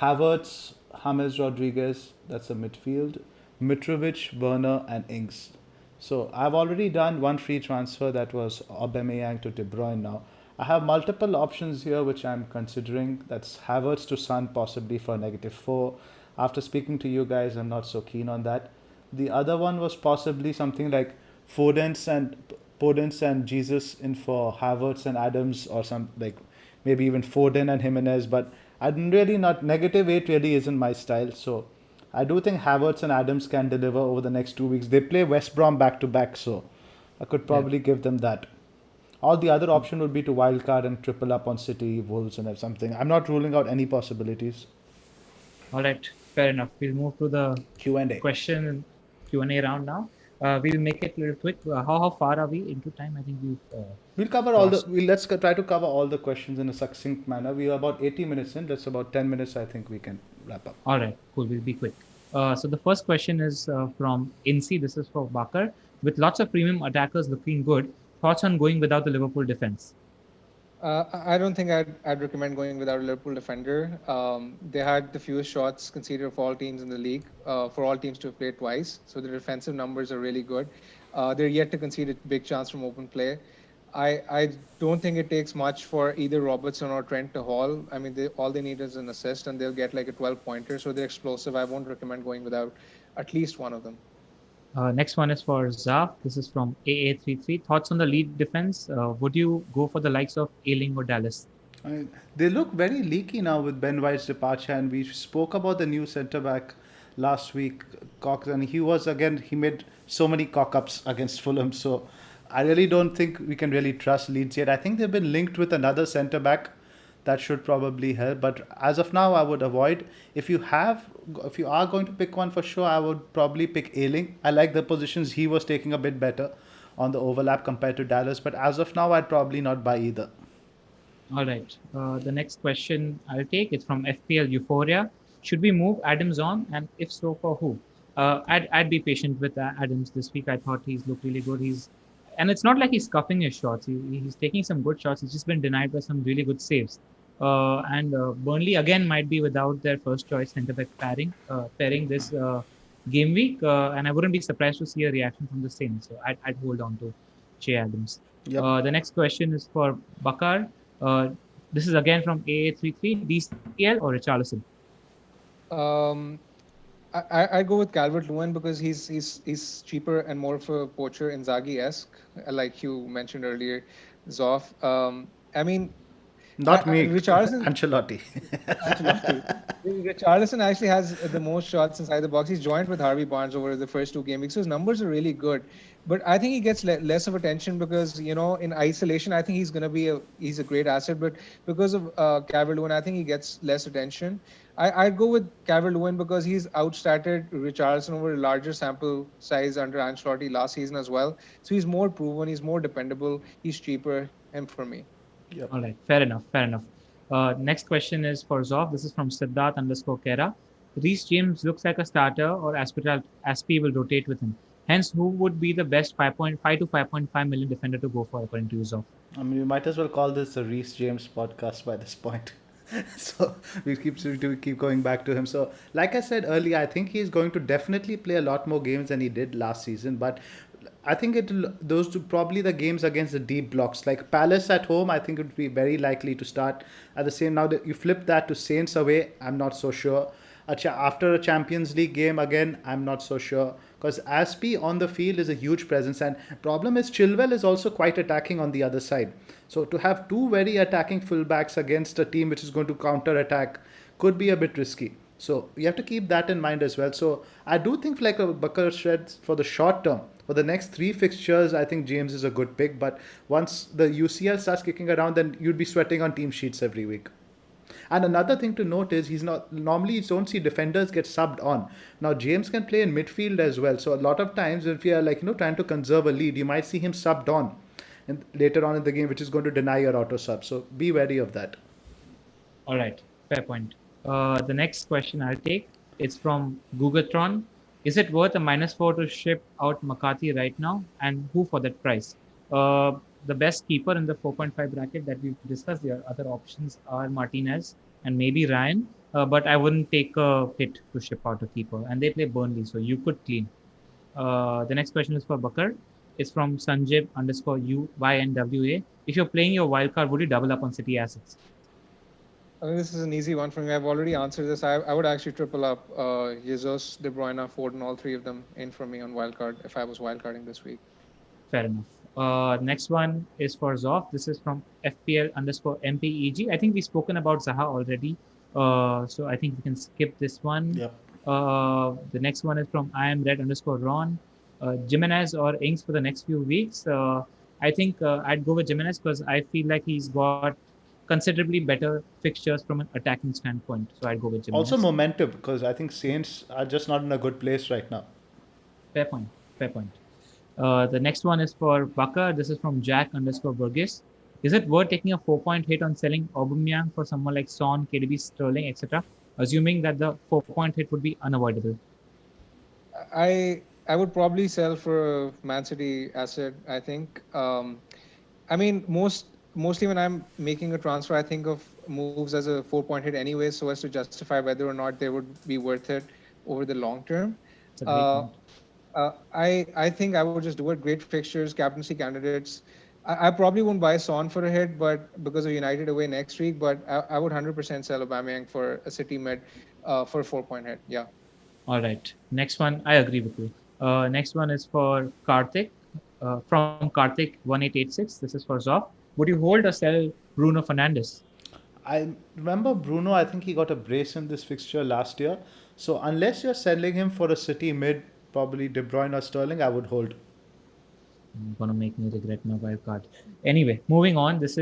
Havertz, James Rodriguez, that's a midfield. Mitrovic, Werner, and Ings. So I've already done one free transfer that was Aubameyang to De Bruyne now. I have multiple options here which I'm considering. That's Havertz to Son possibly for -4. After speaking to you guys, I'm not so keen on that. The other one was possibly something like Foden's and Podence and Jesus in for Havertz and Adams, or some like maybe even Foden and Jimenez. But I'm really not -8 really isn't my style. So I do think Havertz and Adams can deliver over the next 2 weeks. They play West Brom back to back, so I could Yeah. probably give them that. All the other option would be to wildcard and triple up on City, Wolves, and something. I'm not ruling out any possibilities. All right. Fair enough. We'll move to the Q&A. question Q&A round now. We'll make it a little quick. How far are we into time? I think we've We'll cover all the. crossed. Try to cover all the questions in a succinct manner. We are about 80 minutes in. That's about 10 minutes. I think we can wrap up. All right, cool. We'll be quick. So the first question is from Insi. This is for Bakar. With lots of premium attackers looking good, thoughts on going without the Liverpool defense? I don't think I'd recommend going without a Liverpool defender. They had the fewest shots conceded of all teams in the league, for all teams to have played twice. So the defensive numbers are really good. They're yet to concede a big chance from open play. I don't think it takes much for either Robertson or Trent to haul. I mean, all they need is an assist, and they'll get like a 12 pointer. So they're explosive. I won't recommend going without at least one of them. Next one is for Zaf. This is from AA33. Thoughts on the lead defense? Would you go for the likes of Ailing or Dallas? I, they look very leaky now with Ben White's departure, and we spoke about the new centre back last week, Cox, and he made so many cock ups against Fulham. So I really don't think we can really trust Leeds yet. I think they've been linked with another centre back that should probably help, but as of now, I would avoid. If you are going to pick one for sure, I would probably pick Ailing. I like the positions he was taking a bit better on the overlap compared to Dallas, but as of now, I'd probably not buy either. All right. The next question I'll take is from FPL Euphoria. Should we move Adams on, and if so, for who? I'd be patient with Adams this week. I thought he's looked really good. And it's not like he's scuffing his shots. He's taking some good shots. He's just been denied by some really good saves. And Burnley again might be without their first choice centre back pairing this game week, and I wouldn't be surprised to see a reaction from the same. So I'd hold on to Che Adams. Yep. The next question is for Bakar. Uh, this is again from AA33. DCL or Richarlison? Um, I go with Calvert Lewin because he's cheaper and more of a poacher Inzaghi esque, like you mentioned earlier, Zoff. I mean, Not me, Richarlison, Ancelotti. Ancelotti. Richarlison actually has the most shots inside the box. He's joined with Harvey Barnes over the first two game weeks, so his numbers are really good. But I think he gets less of attention because in isolation, I think he's a great asset. But because of Calvert-Lewin, I think he gets less attention. I'd go with Calvert-Lewin because he's outstatted Richarlison over a larger sample size under Ancelotti last season as well. So he's more proven, he's more dependable, he's cheaper. Him for me. Yep. All right, fair enough, fair enough. Next question is for Zoff. This is from Siddharth underscore Kera. Reece James looks like a starter, or Aspi will rotate with him. Hence, who would be the best 5.5 to 5.5 million defender to go for, according to you, Zoff? I mean, we might as well call this a Reece James podcast by this point. So we keep going back to him. So, like I said earlier, I think he's going to definitely play a lot more games than he did last season. But I think those two probably the games against the deep blocks, like Palace at home. I think it would be very likely to start at the same. Now that you flip that to Saints away, I'm not so sure. After a Champions League game again, I'm not so sure because Aspi on the field is a huge presence, and problem is Chilwell is also quite attacking on the other side. So to have two very attacking fullbacks against a team which is going to counter attack could be a bit risky. So you have to keep that in mind as well. So I do think like a Bakar said for the short term, for the next three fixtures, I think James is a good pick. But once the UCL starts kicking around, then you'd be sweating on team sheets every week. And another thing to note is he's not normally you don't see defenders get subbed on. Now James can play in midfield as well. So a lot of times if you're trying to conserve a lead, you might see him subbed on and later on in the game, which is going to deny your auto sub. So be wary of that. All right, fair point. The next question I'll take is from Gugatron. Is it worth a -4 to ship out McCarthy right now, and who for that price? The best keeper in the 4.5 bracket that we've discussed, the other options are Martinez and maybe Ryan, but I wouldn't take a hit to ship out a keeper, and they play Burnley, so you could clean. The next question is for Bakar. It's from Sanjib underscore UYNWA. If you're playing your wildcard, would you double up on City assets? I mean, this is an easy one for me. I've already answered this. I would actually triple up Jesus, De Bruyne, Foden, all three of them in for me on wildcard if I was wildcarding this week. Fair enough. Next one is for Zoff. This is from FPL underscore MPEG. I think we've spoken about Zaha already. So I think we can skip this one. Yep. The next one is from I am red underscore Ron. Jimenez or Ings for the next few weeks. I think I'd go with Jimenez because I feel like he's got considerably better fixtures from an attacking standpoint. So I'd go with Jimenez. Also momentum because I think Saints are just not in a good place right now. Fair point. Fair point. The next one is for Bakar. This is from Jack underscore Burgess. Is it worth taking a 4-point hit on selling Aubameyang for someone like Son, KDB, Sterling, etc., assuming that the 4-point hit would be unavoidable? I would probably sell for a Man City asset. I think. I mean, mostly when I'm making a transfer, I think of moves as a 4-point hit anyway, so as to justify whether or not they would be worth it over the long term. That's a great point. I think I would just do it. Great fixtures, captaincy candidates. I probably won't buy Son for a hit, but because of United away next week. But I would 100% sell Aubameyang for a City mid for a 4-point hit. Yeah. All right. Next one, I agree with you. Next one is for Karthik from Karthik1886. This is for Zoff. Would you hold or sell Bruno Fernandes? I remember Bruno, I think he got a brace in this fixture last year. So unless you're selling him for a City mid, probably De Bruyne or Sterling, I would hold. Gonna make me regret my wild card. Anyway, moving on. This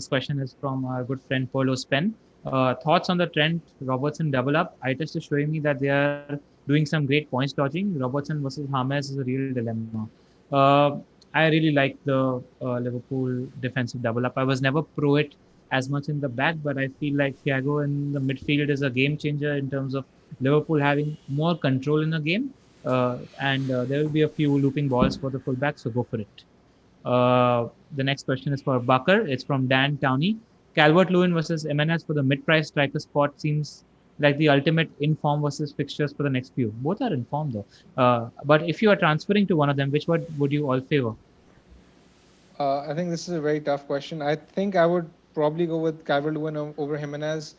question is from our good friend Polo Spen. Thoughts on the Trent Robertson double up? iTest is showing me that they are doing some great points dodging. Robertson versus James is a real dilemma. I really like the Liverpool defensive double up. I was never pro it as much in the back, but I feel like Thiago in the midfield is a game changer in terms of Liverpool having more control in the game. And there will be a few looping balls for the fullback, so go for it. The next question is for Bakar. It's from Dan Towney. Calvert-Lewin versus Jimenez for the mid-price striker spot seems like the ultimate in-form versus fixtures for the next few. Both are in form though. But if you are transferring to one of them, which one would you all favor? I think this is a very tough question. I think I would probably go with Calvert-Lewin over Jimenez.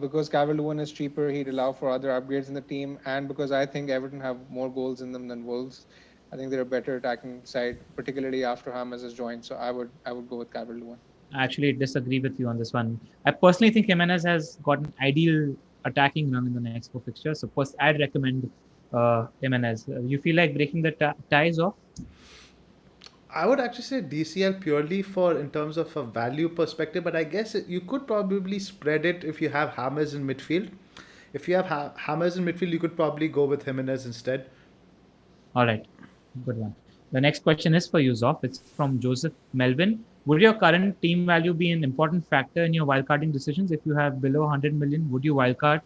Because Calvert-Lewin is cheaper, he'd allow for other upgrades in the team, and because I think Everton have more goals in them than Wolves. I think they're a better attacking side, particularly after James has joined. So I would go with Calvert-Lewin. I actually disagree with you on this one. I personally think Jimenez has got an ideal attacking run in the next four fixtures. So first, I'd recommend Jimenez. You feel like breaking the ties off? I would actually say DCL purely for in terms of a value perspective, but I guess you could probably spread it if you have Hammers in midfield. If you have Hammers in midfield, you could probably go with Jimenez instead. All right, good one. The next question is for you, Zoff. It's from Joseph Melvin. Would your current team value be an important factor in your wildcarding decisions? If you have below 100 million, would you wildcard?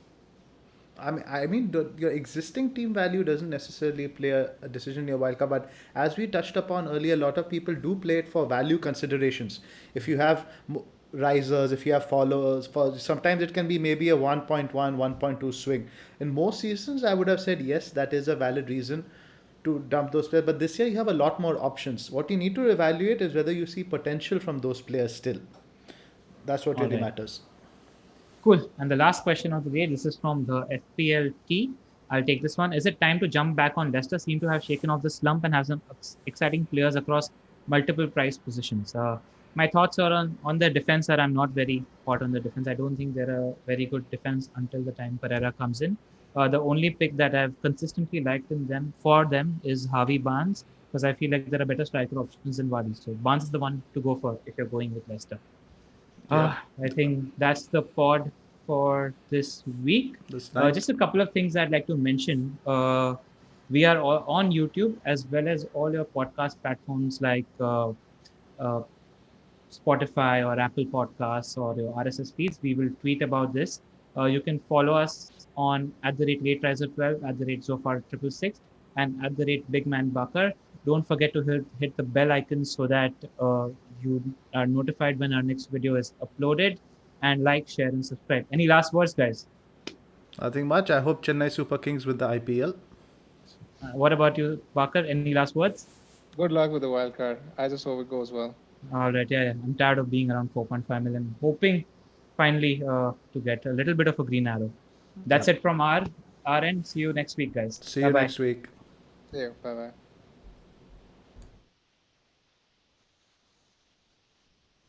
Your existing team value doesn't necessarily play a decision in your wildcard, but as we touched upon earlier, a lot of people do play it for value considerations. If you have risers, if you have followers, for sometimes it can be maybe a 1.1, 1.2 swing. In most seasons, I would have said yes, that is a valid reason to dump those players. But this year, you have a lot more options. What you need to evaluate is whether you see potential from those players still. That's what All really right. matters. Cool. And the last question of the day, this is from the FPL T. I'll take this one. Is it time to jump back on Leicester? Seem to have shaken off the slump and have some exciting players across multiple price positions. My thoughts are on the defense that I'm not very hot on the defense. I don't think they're a very good defense until the time Pereira comes in. The only pick that I've consistently liked in them for them is Harvey Barnes because I feel like there are better striker options than Vardy. So Barnes is the one to go for if you're going with Leicester. Yeah, I think that's the pod for this week. this night. Just a couple of things I'd like to mention. We are on YouTube as well as all your podcast platforms like uh, Spotify or Apple Podcasts or your RSS feeds. We will tweet about this. You can follow us on at the rate LateRiser12, at the rate ZOPHAR666, and at the rate BigManBakar. Don't forget to hit the bell icon so that you are notified when our next video is uploaded. And like, share, and subscribe. Any last words, guys? Nothing much. I hope Chennai Super Kings with the IPL. What about you, Bakar? Any last words? Good luck with the wild card. I just hope it goes well. All right, yeah. I'm tired of being around 4.5 million, hoping finally to get a little bit of a green arrow. That's Yep. it from our end. See you next week, guys. See Bye you bye. next week. See you. Bye bye.